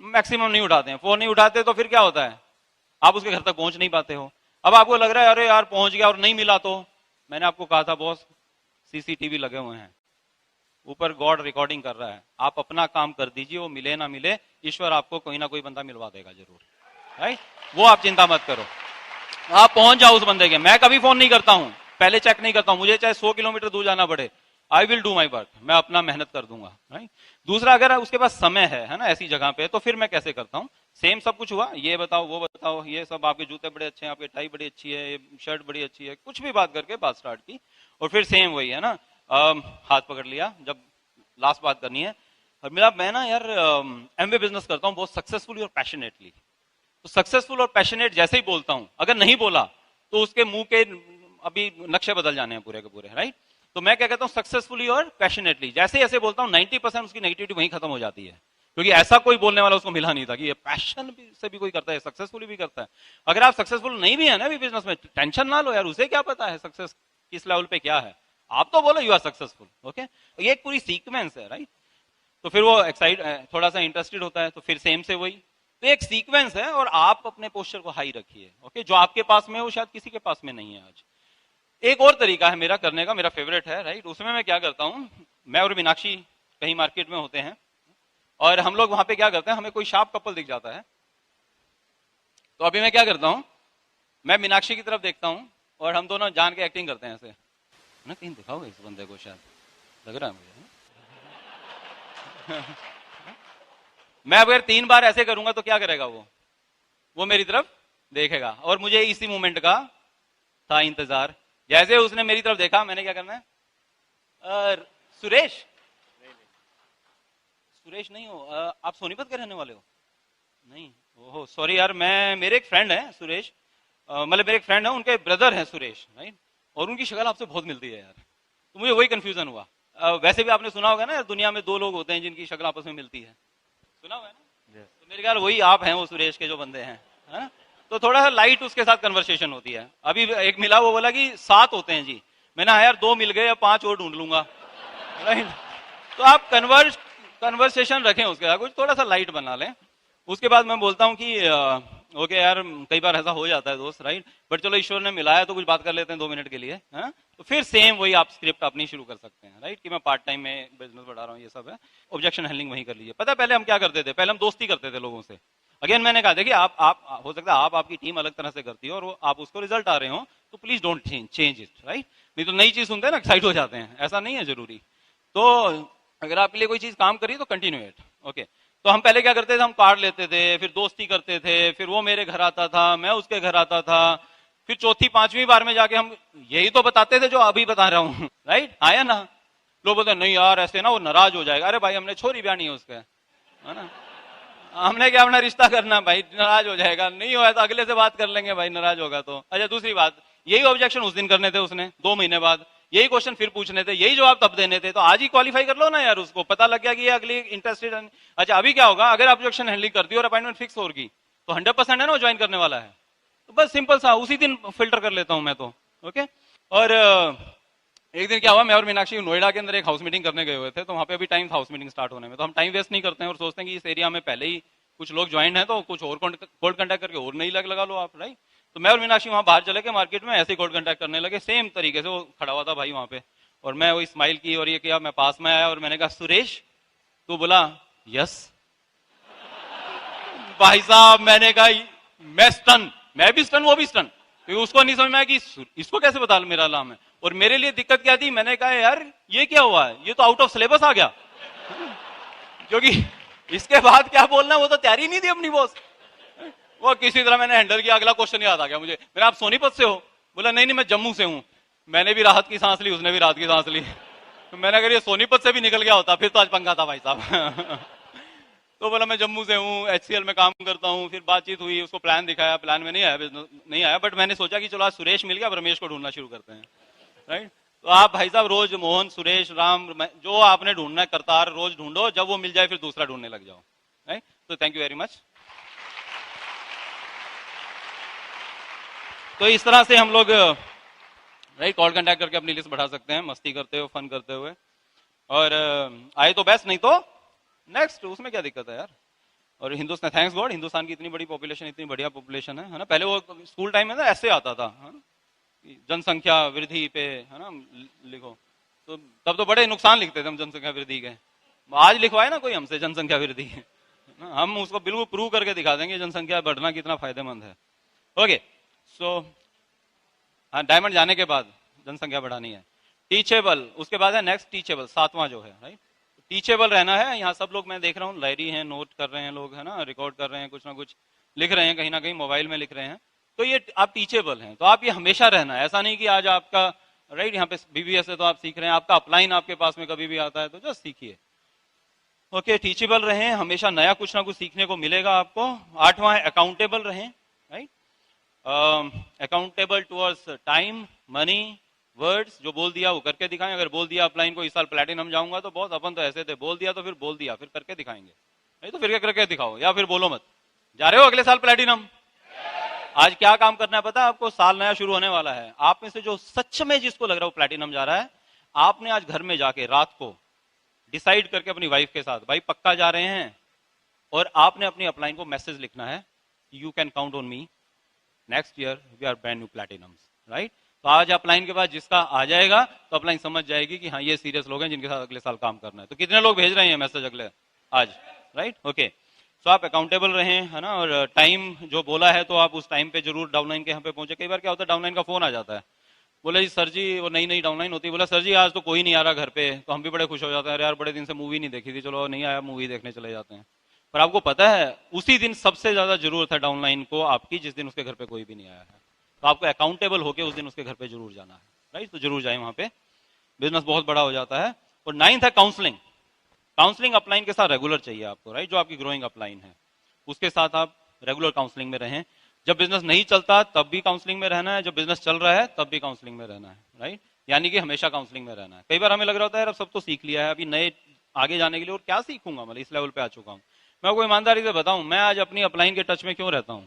S1: मैक्सिमम नहीं उठाते हैं। फोन नहीं उठाते तो फिर क्या होता है, आप उसके घर तक पहुंच नहीं पाते हो। अब आपको लग रहा है अरे यार पहुंच गया और नहीं मिला, तो मैंने आपको कहा था बॉस सीसीटीवी लगे हुए हैं, ऊपर गॉड रिकॉर्डिंग कर रहा है, आप अपना काम कर दीजिए, वो मिले ना मिले ईश्वर आपको कोई ना कोई बंदा मिलवा देगा जरूर, राइट? वो आप चिंता मत करो, आप पहुंच जाओ उस बंदे के। मैं कभी फोन नहीं करता हूं, पहले चेक नहीं करता हूं, मुझे चाहे 100 किलोमीटर दूर जाना पड़े, I will do my work, मैं अपना मेहनत कर दूंगा, राइट? दूसरा, अगर उसके पास समय है ना, ऐसी जगह पे, तो फिर मैं कैसे करता हूँ, सेम सब कुछ हुआ, ये बताओ वो बताओ, ये सब आपके जूते बड़े अच्छे हैं, आपकी टाई बड़ी अच्छी है, ये शर्ट बड़ी अच्छी है, कुछ भी बात करके बात स्टार्ट की, और फिर सेम वही है ना, हाथ पकड़ लिया जब लास्ट बात करनी है। और मेरा, मैं ना यार एमवे बिजनेस करता हूँ बहुत सक्सेसफुली और पैशनेटली। तो सक्सेसफुल और पैशनेट जैसे ही बोलता हूं, अगर नहीं बोला तो उसके मुंह के अभी नक्शे बदल जाने हैं पूरे के पूरे, राइट? तो मैं क्या कहता हूं, सक्सेसफुली और पैशनेटली जैसे ऐसे बोलता हूं, 90% उसकी नेगेटिविटी वहीं खत्म हो जाती है, क्योंकि ऐसा कोई बोलने वाला उसको मिला नहीं था कि ये पैशन से भी कोई करता है, सक्सेसफुली भी करता है। अगर आप सक्सेसफुल नहीं भी है ना अभी बिजनेस में, टेंशन ना लो यार, उसे क्या पता है सक्सेस किस लेवल पे क्या है, आप तो बोलो यू आर सक्सेसफुल, ओके? ये एक पूरी सीक्वेंस है, राइट? तो फिर वो एक्साइट थोड़ा सा इंटरेस्टेड होता है, तो फिर सेम से वही। तो एक सीक्वेंस है और आप अपने पोस्चर को हाई रखिए। ओके, जो आपके पास में है वो शायद किसी के पास में नहीं है आज। एक और तरीका है मेरा करने का, मेरा फेवरेट है, राइट। उसमें मैं क्या करता हूं, मैं और मीनाक्षी कहीं मार्केट में होते हैं और हम लोग वहां पे क्या करते हैं, हमें कोई शार्प कपल दिख जाता है, तो अभी मैं क्या करता हूं, मैं मीनाक्षी की तरफ देखता हूं और हम दोनों जान के एक्टिंग करते हैं ऐसे ना, कहीं दिखाओगे इस बंदे को, शायद लग रहा है मुझे। मैं अगर 3 बार ऐसे करूंगा तो क्या करेगा वो मेरी तरफ देखेगा और मुझे इसी मोमेंट का था इंतजार। जैसे उसने मेरी तरफ देखा, मैंने क्या करना है, सुरेश सुरेश नहीं हो, आप सोनीपत के रहने वाले हो? नहीं, ओहो सॉरी यार, मेरे एक फ्रेंड है सुरेश, मतलब मेरे एक फ्रेंड है, उनके ब्रदर हैं सुरेश, राइट, और उनकी शक्ल आपसे बहुत मिलती है यार। तो मुझे वही कंफ्यूजन हुआ। वैसे भी आपने सुना होगा ना, दुनिया में 2 लोग होते हैं जिनकी शक्ल आपस में मिलती है, सुना हुआ है ना? तो मेरे ख्याल वही आप हैं, वो सुरेश के जो बंदे हैं, है ना? तो थोड़ा सा लाइट उसके साथ कन्वर्सेशन होती है। अभी एक मिला, वो बोला कि 7 होते हैं जी। मैंने हाँ यार 2 मिल गए, अब 5 और ढूंढ लूंगा, राइट। तो आप कन्वर्सेशन रखें उसके साथ, कुछ थोड़ा सा लाइट बना लें। उसके बाद मैं बोलता हूँ कि ओके यार, कई बार ऐसा हो जाता है दोस्त, राइट, बट चलो ईश्वर ने मिलाया तो कुछ बात कर लेते हैं 2 मिनट के लिए, है? तो फिर सेम वही आप स्क्रिप्ट अपनी शुरू कर सकते हैं, राइट, कि मैं पार्ट टाइम में बिजनेस बढ़ा रहा हूँ, ये सब है। ऑब्जेक्शन हैंडलिंग वही कर लीजिए। पता है पहले हम क्या करते थे, पहले हम दोस्ती करते थे लोगों से। अगेन मैंने कहा, देखिए आप हो सकता है आपकी टीम अलग तरह से करती है और आप उसको रिजल्ट आ रहे हो, तो please don't change it, right. नहीं तो नई चीज सुनते हैं ना, एक्साइट हो जाते हैं, ऐसा नहीं है जरूरी। तो अगर आपके लिए कोई चीज काम करी तो कंटिन्यू इट, ओके। तो हम पहले क्या करते थे, हम कार्ड लेते थे, फिर दोस्ती करते थे, फिर वो मेरे घर आता था, मैं उसके घर आता था, फिर चौथी 5वीं बार में जाके हम यही तो बताते थे जो अभी बता रहा हूँ, राइट, आया ना। लोग बोलते नहीं यार ऐसे ना वो नाराज हो जाएगा। अरे भाई हमने छोरी ब्याह नहीं है उसके, है ना, हमने क्या अपना रिश्ता करना भाई, नाराज हो जाएगा, नहीं हुआ तो अगले से बात कर लेंगे भाई, नाराज होगा तो। अच्छा दूसरी बात, यही ऑब्जेक्शन उस दिन करने थे उसने, 2 महीने बाद यही क्वेश्चन फिर पूछने थे, यही जवाब तब देने थे, तो आज ही क्वालिफाई कर लो ना यार, उसको पता लग गया कि ये अगली इंटरेस्टेड। अच्छा अभी क्या होगा, अगर ऑब्जेक्शन हैंडलिंग कर दी और अपॉइंटमेंट फिक्स होगी तो 100% है ना वो ज्वाइन करने वाला है। तो बस सिंपल सा उसी दिन फिल्टर कर लेता हूं मैं तो, ओके। और एक दिन क्या हुआ, मैं और मीनाक्षी नोएडा के अंदर एक हाउस मीटिंग करने गए हुए थे, तो वहां पे अभी टाइम था हाउस मीटिंग स्टार्ट होने में, तो हम टाइम वेस्ट नहीं करते हैं और सोचते हैं कि इस एरिया में पहले ही कुछ लोग ज्वाइन है तो कुछ और कोड कंटेक्ट करके और नई लगा लो आप, राइट। तो मैं और मीनाक्षी वहां बाहर चले गए मार्केट में, ऐसे कोड कंटेक्ट करने लगे, सेम तरीके से वो खड़ा हुआ था भाई वहां पे, और मैं वही स्माइल की और ये किया, मैं पास में आया और मैंने कहा सुरेश, तो बोला यस। भाई साहब मैंने कहा मैं स्टन, मैं भी स्टन वो भी स्टन, क्योंकि उसको नहीं समझ में आया कि इसको कैसे बता मेरा नाम है। और मेरे लिए दिक्कत क्या थी, मैंने कहा यार ये क्या हुआ है, ये तो आउट ऑफ सिलेबस आ गया, क्योंकि इसके बाद क्या बोलना वो तो तैयारी नहीं थी अपनी बॉस। वो किसी तरह मैंने हैंडल किया, अगला क्वेश्चन याद आ गया मुझे, मेरा आप सोनीपत से हो? बोला नहीं नहीं मैं जम्मू से हूं। मैंने भी राहत की सांस ली, उसने भी राहत की सांस ली। तो मैंने अगर ये सोनीपत से भी निकल गया होता फिर तो आज पंगा था भाई साहब। तो बोला मैं जम्मू से हूँ, HCL में काम करता हूँ। फिर बातचीत हुई, उसको प्लान दिखाया, प्लान में नहीं आया, बिजनेस नहीं आया, बट मैंने सोचा कि चलो आज सुरेश मिल गया, अब रमेश को ढूंढना शुरू करते हैं, राइट। तो आप भाई साहब रोज मोहन, सुरेश, राम, जो आपने ढूंढना है करतार रोज ढूंढो, जब वो मिल जाए फिर दूसरा ढूंढने लग जाओ, राइट। तो थैंक यू वेरी मच। तो इस तरह से हम लोग राइट कॉल कंटेक्ट करके अपनी लिस्ट बढ़ा सकते हैं, मस्ती करते हुए, फन करते हुए, और आए तो बेस्ट, नहीं तो नेक्स्ट, उसमें क्या दिक्कत है यार। और हिंदुस्तान, थैंक्स गॉड हिंदुस्तान की इतनी बड़ी पॉपुलेशन, इतनी बढ़िया पॉपुलेशन है ना। पहले वो स्कूल टाइम में ना ऐसे आता था, जनसंख्या वृद्धि पे, है ना, लिखो, तो तब तो बड़े नुकसान लिखते थे हम जनसंख्या वृद्धि के। आज लिखवाए ना कोई हमसे जनसंख्या वृद्धि, हम उसको बिल्कुल प्रूव करके दिखा देंगे जनसंख्या बढ़ना कितना फायदेमंद है। ओके, सो हाँ, डायमंड जाने के बाद जनसंख्या बढ़ानी है। टीचेबल, उसके बाद है नेक्स्ट टीचेबल, 7वां जो है, राइट। टीचेबल रहना है। यहाँ सब लोग मैं देख रहा हूँ लाइब्रेरी हैं, नोट कर रहे हैं लोग, है ना, रिकॉर्ड कर रहे हैं, कुछ ना कुछ लिख रहे हैं, कहीं ना कहीं मोबाइल में लिख रहे हैं। तो ये आप टीचेबल हैं, तो आप ये हमेशा रहना है। ऐसा नहीं कि आज आपका राइट यहाँ पे BBS है तो आप सीख रहे हैं, आपका अपलाइन आपके पास में कभी भी आता है तो जस्ट सीखिए। ओके, टीचेबल रहें, हमेशा नया कुछ ना कुछ सीखने को मिलेगा आपको। 8वां है अकाउंटेबल रहें, right. Accountable towards time, money, words, जो बोल दिया वो करके दिखाएं। अगर बोल दिया अपलाइन को इस साल प्लैटिनम जाऊंगा, तो बहुत अपन तो ऐसे थे, बोल दिया तो फिर बोल दिया, फिर करके दिखाएंगे, नहीं तो फिर करके दिखाओ, या फिर बोलो मत। जा रहे हो अगले साल प्लैटिनम? आज क्या काम करना है पता है आपको? साल नया शुरू होने वाला है। आप में से जो सच में जिसको लग रहा है वो प्लैटिनम जा रहा है, आपने आज घर में जाके रात को डिसाइड करके अपनी वाइफ के साथ, भाई पक्का जा रहे हैं, और आपने अपनी अपलाइन को मैसेज लिखना है, you can count on me, next year we are brand new platinums, right. तो आज अपलाइन के बाद जिसका आ जाएगा तो अपलाइन समझ जाएगी कि हाँ ये सीरियस लोग हैं जिनके साथ अगले साल काम करना है। तो कितने लोग भेज रहे हैं मैसेज अगले आज, राइट, ओके। सो आप अकाउंटेबल रहें, है ना, और टाइम जो बोला है तो आप उस टाइम पे जरूर डाउनलाइन के यहाँ पे पहुंचे। कई बार क्या होता है, डाउनलाइन का फोन आ जाता है, बोला जी सर जी, वो नई नई डाउनलाइन होती है, बोला सर जी आज तो कोई नहीं आ रहा घर पे, तो हम भी बड़े खुश हो जाते हैं, अरे यार बड़े दिन से मूवी नहीं देखी थी, चलो नहीं आया मूवी देखने चले जाते हैं। पर आपको पता है उसी दिन सबसे ज्यादा जरूरत है डाउनलाइन को आपकी, जिस दिन उसके घर पे कोई भी नहीं आया है। तो आपको अकाउंटेबल होकर उस दिन उसके घर पे जरूर जाना है, राइट। तो जरूर जाए, वहां पे बिजनेस बहुत बड़ा हो जाता है। और 9th है काउंसलिंग। काउंसलिंग अपलाइन के साथ रेगुलर चाहिए आपको, राइट। जो आपकी ग्रोइंग अपलाइन है उसके साथ आप रेगुलर काउंसलिंग में रहें। जब बिजनेस नहीं चलता तब भी काउंसलिंग में रहना है, जब बिजनेस चल रहा है तब भी काउंसलिंग में रहना है, राइट। यानी कि हमेशा काउंसलिंग में रहना है। कई बार हमें लग रहा होता है यार अब सब तो सीख लिया है, अभी नए आगे जाने के लिए और क्या सीखूंगा, मतलब इस लेवल पे आ चुका हूं। मैं आपको ईमानदारी से बताऊं, मैं आज अपनी अपलाइन के टच में क्यों रहता हूं।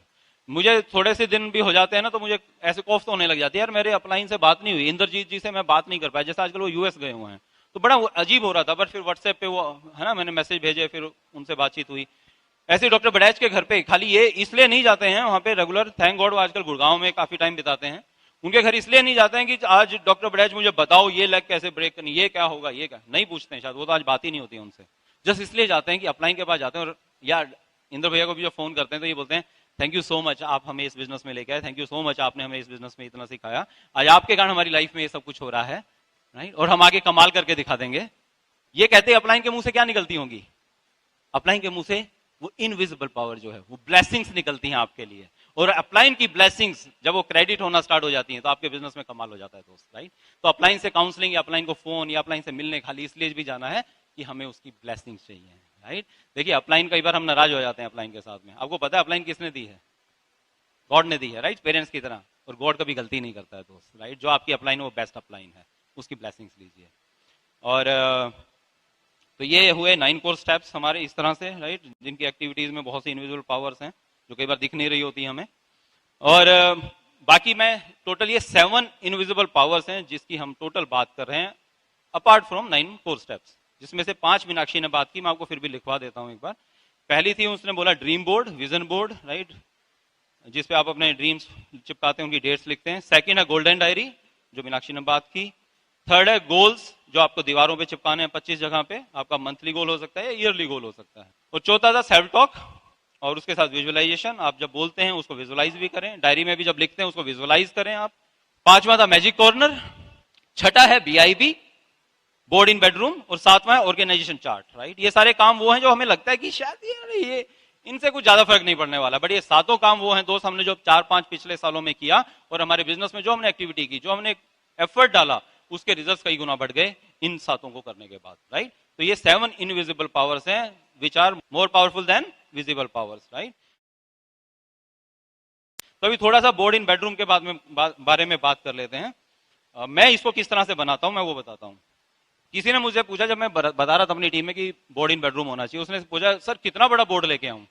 S1: मुझे थोड़े से दिन भी हो जाते हैं ना तो मुझे ऐसे कॉफ तो होने लग जाती है, यार मेरे अपलाइन से बात नहीं हुई, इंद्रजीत जी से मैं बात नहीं कर पाया। जैसे आजकल वो यूएस गए हुए हैं तो बड़ा अजीब हो रहा था, बट फिर व्हाट्सएप पे वो, है ना, मैंने मैसेज भेजे, फिर उनसे बातचीत हुई। ऐसे डॉक्टर बड़ैच के घर पे खाली ये इसलिए नहीं जाते हैं वहां पे रेगुलर, थैंक गॉड वो आजकल गुड़गांव में काफी टाइम बिताते हैं। उनके घर इसलिए नहीं जाते हैं कि आज डॉक्टर बड़ैच मुझे बताओ ये लेग कैसे ब्रेक करनी, ये क्या होगा, ये क्या नहीं पूछते हैं, शायद वो तो आज बात ही नहीं होती है उनसे। जस्ट इसलिए जाते हैं कि अपलाइन के पास जाते हैं। और यार इंद्र भैया को भी जब फोन करते हैं तो ये बोलते हैं थैंक यू सो मच, आप हमें इस बिजनेस में लेके आए, थैंक यू सो मच, आपने हमें इस बिजनेस में इतना सिखाया, आज आपके कारण हमारी लाइफ में ये सब कुछ हो रहा है, राइट, और हम आगे कमाल करके दिखा देंगे। ये कहते अपलाइन के मुंह से क्या निकलती होंगी, अपलाइन के मुंह से वो इनविजिबल पावर जो है, वो ब्लेसिंग्स निकलती हैं आपके लिए। और अपलाइन की ब्लेसिंग्स जब वो क्रेडिट होना स्टार्ट हो जाती हैं तो आपके बिजनेस में कमाल हो जाता है दोस्त, राइट। तो अपलाइन से काउंसलिंग या अपलाइन को फोन या अपलाइन से मिलने खाली इसलिए भी जाना है कि हमें उसकी ब्लेसिंग्स चाहिए, राइट। देखिए अपलाइन कई बार हम नाराज हो जाते हैं अपलाइन के साथ में। आपको पता है अपलाइन किसने दी है, गॉड ने दी है, राइट, पेरेंट्स की तरह। और गॉड कभी गलती नहीं करता है दोस्त, राइट। जो आपकी अपलाइन है वो बेस्ट अपलाइन है, उसकी ब्लेसिंग्स लीजिए। और तो ये हुए 9 कोर स्टेप्स हमारे इस तरह से, राइट, जिनकी एक्टिविटीज में बहुत सी इनविजिबल पावर्स हैं जो कई बार दिख नहीं रही होती हमें। और बाकी मैं टोटल ये 7 इनविजिबल पावर्स हैं जिसकी हम टोटल बात कर रहे हैं अपार्ट फ्रॉम 9 कोर स्टेप्स, जिसमें से 5 मीनाक्षी ने बात की, मैं आपको फिर भी लिखवा देता हूं एक बार। पहली थी उसने बोला dream board, vision board, right, जिसपे आप अपने ड्रीम्स चिपकाते हैं, उनकी डेट्स लिखते हैं। सेकंड है गोल्डन डायरी, जो मीनाक्षी ने बात की। थर्ड है गोल्स, जो आपको दीवारों पे चिपकाने हैं 25 जगह पे, आपका मंथली गोल हो सकता है या ईयरली गोल हो सकता है। और चौथा था सेल्फ टॉक, और उसके साथ विजुअलाइजेशन, आप जब बोलते हैं उसको विजुअलाइज भी करें, डायरी में भी जब लिखते हैं उसको विजुअलाइज करें आप। पांचवा था मैजिक कॉर्नर। छठा है BIB, बोर्ड इन बेडरूम। और सातवां है ऑर्गेनाइजेशन चार्ट, राइट। ये सारे काम वो हैं जो हमें लगता है कि शायद ये इनसे कुछ ज्यादा फर्क नहीं पड़ने वाला, बट ये सातों काम वो हैं दोस्त हमने जो 4-5 पिछले सालों में किया, और हमारे बिजनेस में जो हमने एक्टिविटी की, जो हमने एफर्ट डाला, उसके रिजल्ट्स कई गुना बढ़ गए इन सातों को करने के बाद, राइट। तो ये 7 इनविजिबल पावर्स हैं which are more powerful than visible powers, right. तो अभी थोड़ा सा बोर्ड इन बेडरूम के बारे में बात कर लेते हैं। मैं इसको किस तरह से बनाता हूं मैं वो बताता हूं। किसी ने मुझे पूछा जब मैं बता रहा था अपनी टीम में कि बोर्ड इन बेडरूम होना चाहिए, उसने पूछा सर कितना बड़ा बोर्ड लेके आऊं,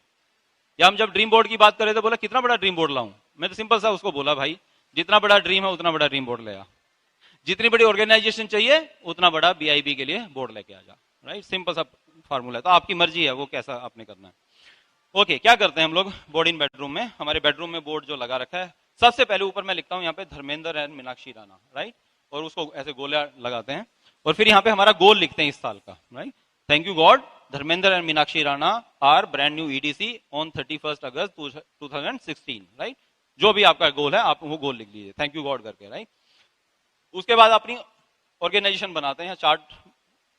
S1: या हम जब ड्रीम बोर्ड की बात कर रहे थे बोला कितना बड़ा ड्रीम बोर्ड लाऊं। मैं तो सिंपल सा उसको बोला भाई जितना बड़ा ड्रीम है उतना बड़ा ड्रीम बोर्ड ले आ, जितनी बड़ी ऑर्गेनाइजेशन चाहिए उतना बड़ा BIB के लिए बोर्ड लेके आ जा, राइट। सिंपल सा फार्मूला है, तो आपकी मर्जी है वो कैसा आपने करना है। ओके, क्या करते हैं हम लोग बोर्ड इन बेडरूम में। हमारे बेडरूम में बोर्ड जो लगा रखा है, सबसे पहले ऊपर मैं लिखता हूं यहाँ पे धर्मेंद्र एंड मीनाक्षी राणा, राइट, और उसको ऐसे गोला लगाते हैं। और फिर यहाँ पे हमारा गोल लिखते हैं इस साल का, right. Thank you God, Dharmendra and Meenakshi Rana are brand new EDC on 31 August 2016, right. जो भी आपका गोल है आप वो गोल लिख लीजिए, थैंक यू गॉड करके, राइट। उसके बाद अपनी ऑर्गेनाइजेशन बनाते हैं चार्ट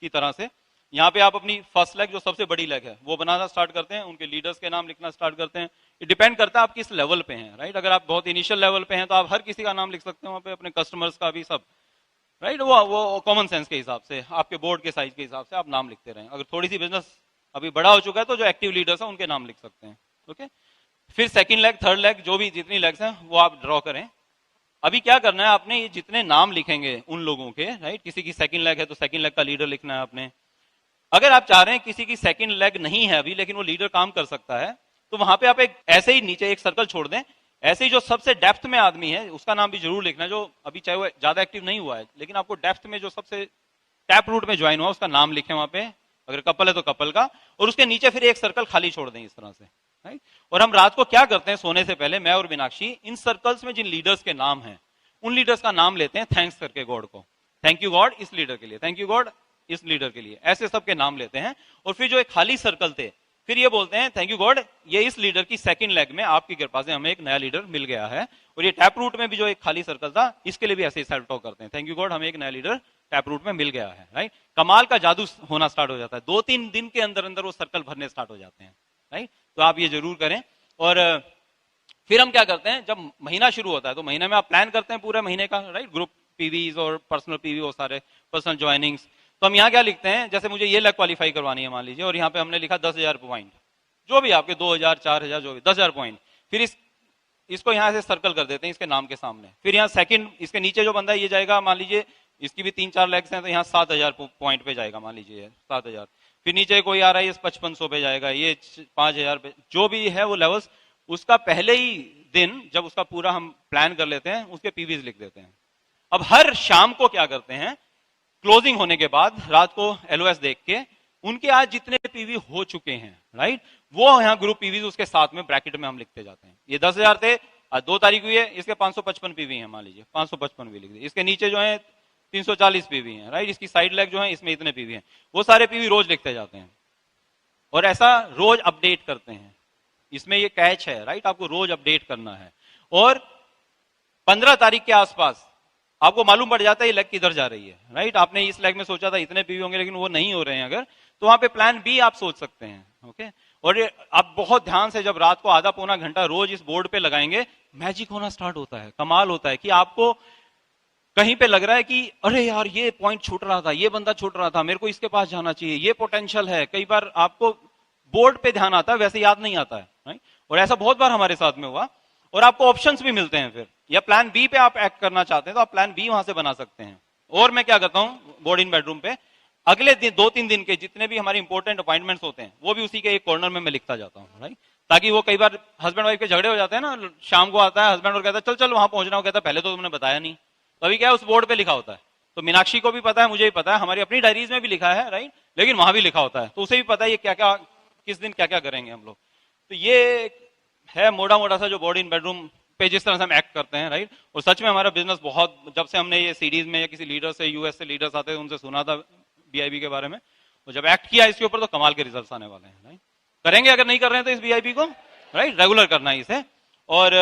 S1: की तरह से। यहाँ पे आप अपनी फर्स्ट लेग जो सबसे बड़ी लेग है वो बनाना स्टार्ट करते हैं, उनके लीडर्स के नाम लिखना स्टार्ट करते हैं। ये डिपेंड करता है आप किस लेवल पे हैं, राइट। अगर आप बहुत इनिशियल लेवल पे हैं तो आप हर किसी का नाम लिख सकते हैं वहां पे, अपने कस्टमर्स का भी सब, राइट। वो कॉमन सेंस के हिसाब से, आपके बोर्ड के साइज के हिसाब से आप नाम लिखते रहें। अगर थोड़ी सी बिजनेस अभी बड़ा हो चुका है तो जो एक्टिव लीडर्स है उनके नाम लिख सकते हैं, ओके। फिर सेकंड लेग, थर्ड लेग, जो भी जितनी लेग्स हैं वो आप ड्रॉ करें। अभी क्या करना है आपने, ये जितने नाम लिखेंगे उन लोगों के, राइट, किसी की सेकंड लेग है तो सेकंड लेग का लीडर लिखना है आपने। अगर आप चाह रहे हैं किसी की सेकंड लेग नहीं है अभी लेकिन वो लीडर काम कर सकता है, तो वहां पे आप एक ऐसे ही नीचे एक सर्कल छोड़ दें, ऐसे ही जो सबसे डेप्थ में आदमी है उसका नाम भी जरूर लिखना है, जो अभी चाहे वो ज्यादा एक्टिव नहीं हुआ है लेकिन आपको डेप्थ में जो सबसे टैप रूट में ज्वाइन हुआ उसका नाम लिखें वहां पे, अगर कपल है तो कपल का, और उसके नीचे फिर एक सर्कल खाली छोड़ दें इस तरह से, राइट। और हम रात को क्या करते हैं सोने से पहले, मैं और मीनाक्षी इन सर्कल्स में जिन लीडर्स के नाम हैं उन लीडर्स का नाम लेते हैं, थैंक्स करके गॉड को, थैंक यू गॉड इस लीडर के लिए, थैंक यू गॉड इस लीडर के लिए, ऐसे सबके नाम लेते हैं। और फिर जो एक खाली सर्कल थे फिर ये बोलते हैं थैंक यू गॉड, ये इस लीडर की सेकंड लेग में आपकी कृपा से हमें एक नया लीडर मिल गया है। और ये टैप रूट में भी जो एक खाली सर्कल था इसके लिए भी ऐसे ही सेल्फ टॉक करते हैं, थैंक यू गॉड हमें एक नया लीडर टैप रूट में मिल गया है, राइट। कमाल का जादू होना स्टार्ट हो जाता है, 2-3 दिन के अंदर अंदर वो सर्कल भरने स्टार्ट हो जाते हैं, राइट। तो आप ये जरूर करें। और फिर हम क्या करते हैं, जब महीना शुरू होता है तो महीने में आप प्लान करते हैं पूरे महीने का, राइट, ग्रुप पीवीज और पर्सनल पीवी वो सारे पर्सनल ज्वाइनिंग्स। तो हम यहाँ क्या लिखते हैं, जैसे मुझे ये लेग क्वालिफाई करवानी है मान लीजिए, और यहाँ पे हमने लिखा 10,000 पॉइंट, जो भी आपके 2,000 4,000 जो भी 10,000 पॉइंट, फिर इसको यहाँ से सर्कल कर देते हैं इसके नाम के सामने। फिर यहाँ सेकंड इसके नीचे जो बंदा है ये जाएगा, मान लीजिए इसकी भी 3-4 लेग्स हैं तो यहाँ 7,000 पॉइंट पे जाएगा, मान लीजिए 7,000। फिर नीचे कोई आ रहा है ये 5500 पे जाएगा, ये 5,000 पे, जो भी है वो लेवल्स, उसका पहले ही दिन जब उसका पूरा हम प्लान कर लेते हैं उसके पीवीज लिख देते हैं। अब हर शाम को क्या करते हैं, क्लोजिंग होने के बाद रात को एलओएस देख के उनके आज जितने पीवी हो चुके हैं, राइट, वो यहाँ ग्रुप पीवी उसके साथ में ब्रैकेट में हम लिखते जाते हैं। ये 10,000 थे, आज 2 तारीख हुई है, इसके 555 पीवी हैं, मान लीजिए 555 भी लिख दिए। इसके नीचे जो है 340 पीवी हैं, राइट, इसकी साइड लेग जो है इसमें इतने पीवी हैं, वो सारे पीवी रोज लिखते जाते हैं और ऐसा रोज अपडेट करते हैं। इसमें ये कैच है, राइट, आपको रोज अपडेट करना है। और 15 तारीख के आसपास आपको मालूम पड़ जाता है ये लेग किधर जा रही है, राइट। आपने इस लेग में सोचा था इतने पीवी होंगे लेकिन वो नहीं हो रहे हैं, अगर तो वहां पे प्लान बी आप सोच सकते हैं, ओके। और ये आप बहुत ध्यान से जब रात को आधा पौना घंटा रोज इस बोर्ड पे लगाएंगे, मैजिक होना स्टार्ट होता है, कमाल होता है कि आपको कहीं पे लग रहा है कि अरे यार ये पॉइंट छूट रहा था, ये बंदा छूट रहा था, मेरे को इसके पास जाना चाहिए, ये पोटेंशियल है। कई बार आपको बोर्ड पे ध्यान आता है, वैसे याद नहीं आता है, राइट। और ऐसा बहुत बार हमारे साथ में हुआ। और आपको ऑप्शंस भी मिलते हैं फिर, या प्लान बी पे आप एक्ट करना चाहते हैं तो आप प्लान बी वहां से बना सकते हैं। और मैं क्या करता हूं बोर्ड इन बेडरूम पे, अगले दिन 2-3 दिन के जितने भी हमारे इंपॉर्टेंट अपॉइंटमेंट्स होते हैं वो भी उसी के एक कॉर्नर में मैं लिखता जाता हूँ, राइट। ताकि वो कई बार हस्बैंड वाइफ के झगड़े हो जाते हैं ना, शाम को आता है हस्बैंड और कहता है चल चल वहां पहुंचना, हो कहता है पहले तो तुमने बताया नहीं। तो अभी क्या है, उस बोर्ड पे लिखा होता है, तो मीनाक्षी को भी पता है, मुझे भी पता है, हमारी अपनी डायरीज में भी लिखा है, राइट, लेकिन वहां भी लिखा होता है, तो उसे भी पता है ये क्या क्या किस दिन क्या क्या करेंगे हम लोग। तो ये है मोटा मोटा सा जो बोर्ड इन बेडरूम पे जिस तरह से हम एक्ट करते हैं, राइट। और सच में हमारा बिजनेस बहुत, जब से हमने ये सीरीज में या किसी लीडर से, यूएस से लीडर्स आते हैं उनसे सुना था बीआईबी के बारे में, तो जब एक्ट किया इसके ऊपर तो कमाल के रिजल्ट्स आने वाले हैं, राइट। करेंगे, अगर नहीं कर रहे हैं तो इस बीआईबी को, राइट, रेगुलर करना है इसे। और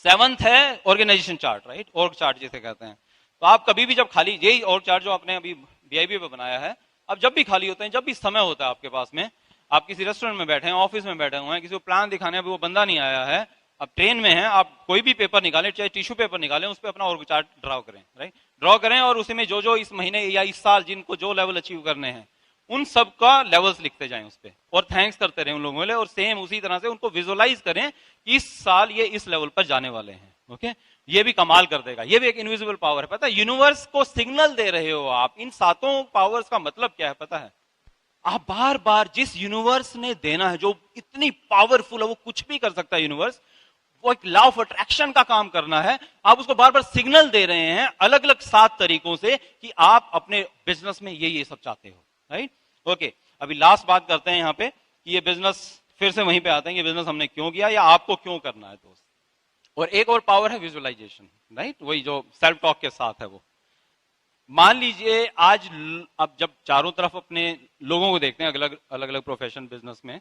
S1: 7th है organisation chart, right, org chart जिसे कहते हैं। तो आप कभी भी जब खाली, यही ऑर्ग चार्ट जो आपने अभी बीआईबी पे बनाया है, अब जब भी खाली होते हैं, जब भी समय होता है आपके पास में, आप किसी रेस्टोरेंट में बैठे हैं, ऑफिस में बैठे हुए हैं, किसी को प्लान दिखाने अभी वो बंदा नहीं आया है, अब ट्रेन में है, आप कोई भी पेपर निकालें, चाहे टिश्यू पेपर निकालें, उस पर अपना ऑर्ग चार्ट ड्रॉ करें, राइट, ड्रॉ करें। और उसी में जो जो इस महीने या इस साल जिनको जो लेवल अचीव करने हैं उन सब का लेवल्स लिखते जाएं उस पे, और थैंक्स करते रहे उन लोगों के लिए। और सेम उसी तरह से उनको विजुअलाइज करें कि इस साल ये इस लेवल पर जाने वाले हैं, ओके। ये भी कमाल कर देगा, ये भी एक इनविजिबल पावर है, पता है, यूनिवर्स को सिग्नल दे रहे हो आप। इन 7 पावर्स का मतलब क्या है पता है, आप बार बार जिस यूनिवर्स ने देना है, जो इतनी पावरफुल है, वो कुछ भी कर सकता है यूनिवर्स, वो एक लॉ ऑफ अट्रैक्शन का काम करना है, आप उसको बार बार सिग्नल दे रहे हैं अलग अलग 7 तरीकों से कि आप अपने बिजनेस में ये सब चाहते हो, राइट, ओके। अभी लास्ट बात करते हैं यहाँ पे कि ये बिजनेस, फिर से वहीं पे आते हैं, ये बिजनेस हमने क्यों किया या आपको क्यों करना है दोस्त। और एक और पावर है विजुअलाइजेशन, राइट, वही जो सेल्फ टॉक के साथ है वो। मान लीजिए आज अब जब चारों तरफ अपने लोगों को देखते हैं, अलग अलग प्रोफेशन बिजनेस में,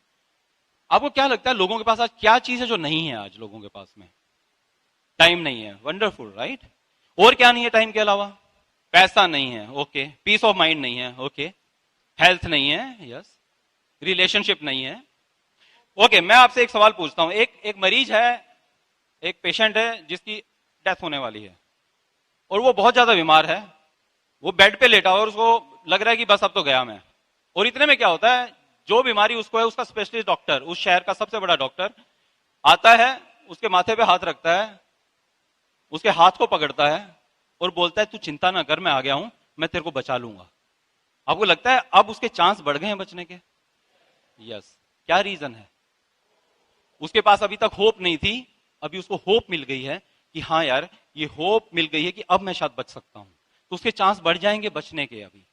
S1: आपको क्या लगता है लोगों के पास आज क्या चीज है जो नहीं है आज लोगों के पास में? टाइम नहीं है, वंडरफुल, राइट। और क्या नहीं है टाइम के अलावा? पैसा नहीं है, ओके। पीस ऑफ माइंड नहीं है, ओके। हेल्थ नहीं है, यस। रिलेशनशिप नहीं है, ओके। मैं आपसे एक सवाल पूछता हूं, एक मरीज है, एक पेशेंट है जिसकी डेथ होने वाली है और वो बहुत ज्यादा बीमार है, वो बेड पे लेटा और उसको लग रहा है कि बस अब तो गया मैं। और इतने में क्या होता है, जो बीमारी उसको है उसका स्पेशलिस्ट डॉक्टर, उस शहर का सबसे बड़ा डॉक्टर आता है, उसके माथे पे हाथ रखता है, उसके हाथ को पकड़ता है और बोलता है तू चिंता ना कर, मैं आ गया हूं, मैं तेरे को बचा लूंगा। आपको लगता है अब उसके चांस बढ़ गए हैं बचने के? यस। क्या रीजन है? उसके पास अभी तक होप नहीं थी, अभी उसको होप मिल गई है कि हाँ यार ये होप मिल गई है कि अब मैं शायद बच सकता हूं, तो उसके चांस बढ़ जाएंगे बचने के। अभी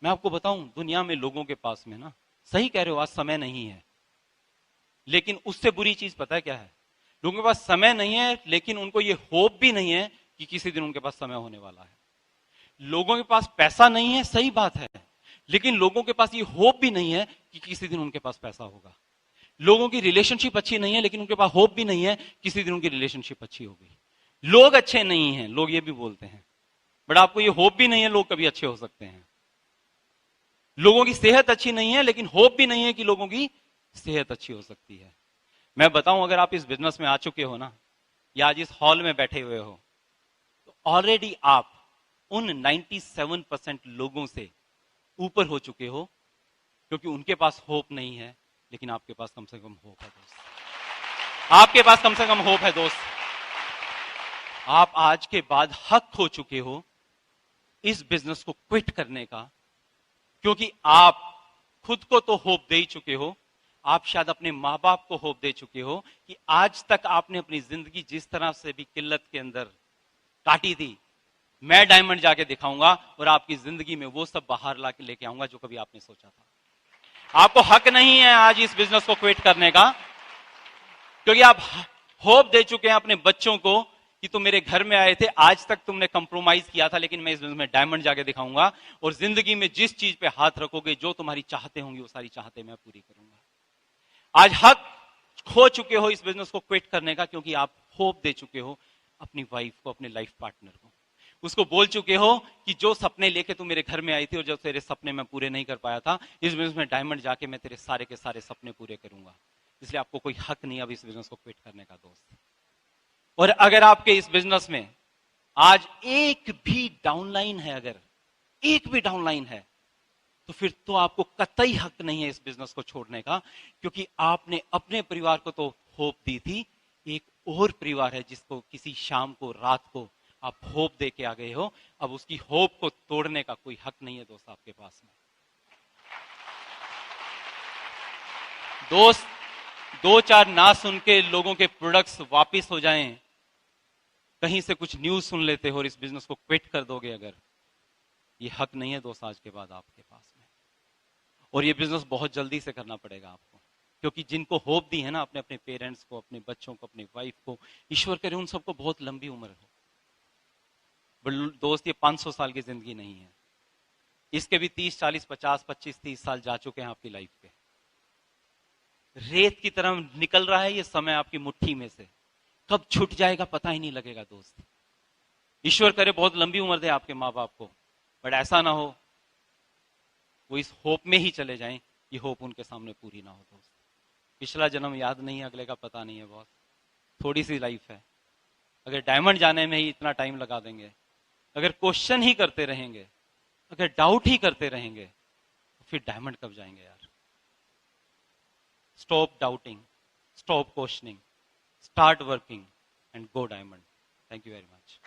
S1: मैं आपको बताऊं, दुनिया में लोगों के पास में ना, सही कह रहे हो, आज समय नहीं है, लेकिन उससे बुरी चीज पता है क्या है? लोगों के पास समय नहीं है, लेकिन उनको ये होप भी नहीं है कि किसी दिन उनके पास समय होने वाला है। लोगों के पास पैसा नहीं है, सही बात है, लेकिन लोगों के पास ये होप भी नहीं है कि किसी दिन उनके पास पैसा होगा। लोगों की रिलेशनशिप अच्छी नहीं है, लेकिन उनके पास होप भी नहीं है किसी दिन उनकी रिलेशनशिप अच्छी होगी। लोग अच्छे नहीं हैं, लोग ये भी बोलते हैं, बट आपको ये होप भी नहीं है लोग कभी अच्छे हो सकते हैं। लोगों की सेहत अच्छी नहीं है, लेकिन होप भी नहीं है कि लोगों की सेहत अच्छी हो सकती है। मैं बताऊं, अगर आप इस बिजनेस में आ चुके हो ना, या आज इस हॉल में बैठे हुए हो, तो ऑलरेडी आप उन 97% लोगों से ऊपर हो चुके हो, क्योंकि उनके पास होप नहीं है, लेकिन आपके पास कम से कम होप है दोस्त। आपके पास कम से कम होप है दोस्त। आप आज के बाद हक खो चुके हो इस बिजनेस को क्विट करने का, क्योंकि आप खुद को तो होप दे ही चुके हो, आप शायद अपने मां बाप को होप दे चुके हो कि आज तक आपने अपनी जिंदगी जिस तरह से भी किल्लत के अंदर काटी थी, मैं डायमंड जाके दिखाऊंगा और आपकी जिंदगी में वो सब बाहर ला के लेके आऊंगा जो कभी आपने सोचा था। आपको हक नहीं है आज इस बिजनेस को क्विट करने का, क्योंकि आप होप दे चुके हैं अपने बच्चों को कि तुम मेरे घर में आए थे, आज तक तुमने कंप्रोमाइज किया था, लेकिन मैं इस बिजनेस में डायमंड जाके दिखाऊंगा और जिंदगी में जिस चीज पे हाथ रखोगे, जो तुम्हारी चाहते होंगी, वो सारी चाहते मैं पूरी करूंगा। आज हक खो चुके हो इस बिजनेस को क्विट करने का, क्योंकि आप होप दे चुके हो अपनी वाइफ को, अपने लाइफ पार्टनर को। उसको बोल चुके हो कि जो सपने लेके तू मेरे घर में आई थी और जो तेरे सपने मैं पूरे नहीं कर पाया था, इस बिजनेस में डायमंड जाके मैं तेरे सारे के सारे सपने पूरे करूंगा। इसलिए आपको कोई हक नहीं अब इस बिजनेस को क्विट करने का दोस्त। और अगर आपके इस बिजनेस में आज एक भी डाउनलाइन है, अगर एक भी डाउनलाइन है, तो फिर तो आपको कतई हक नहीं है इस बिजनेस को छोड़ने का, क्योंकि आपने अपने परिवार को तो होप दी थी, एक और परिवार है जिसको किसी शाम को, रात को आप होप दे के आ गए हो, अब उसकी होप को तोड़ने का कोई हक नहीं है दोस्त आपके पास में। दोस्त, दो चार ना सुन के लोगों के प्रोडक्ट्स वापिस हो जाएं, कहीं से कुछ न्यूज सुन लेते हो और इस बिजनेस को क्विट कर दोगे, अगर ये हक नहीं है दोस्त आज के बाद आपके पास में। और ये बिजनेस बहुत जल्दी से करना पड़ेगा आपको, क्योंकि जिनको होप दी है ना, अपने अपने पेरेंट्स को, अपने बच्चों को, अपनी वाइफ को, ईश्वर करे उन सबको बहुत लंबी उम्र हो। बट दोस्त, ये 500 साल की जिंदगी नहीं है, इसके भी 30, 40, 50, 25, 30 साल जा चुके हैं आपकी लाइफ पे। रेत की तरह निकल रहा है ये समय आपकी मुट्ठी में से, कब छूट जाएगा पता ही नहीं लगेगा दोस्त। ईश्वर करे बहुत लंबी उम्र दे आपके माँ बाप को, बट ऐसा ना हो वो इस होप में ही चले जाएं, ये होप उनके सामने पूरी ना हो दोस्त। पिछला जन्म याद नहीं है, अगले का पता नहीं है, बहुत थोड़ी सी लाइफ है। अगर डायमंड जाने में ही इतना टाइम लगा देंगे, अगर क्वेश्चन ही करते रहेंगे, अगर डाउट ही करते रहेंगे, तो फिर डायमंड कब जाएंगे यार। Stop doubting, stop questioning, start working and go diamond. Thank you very much.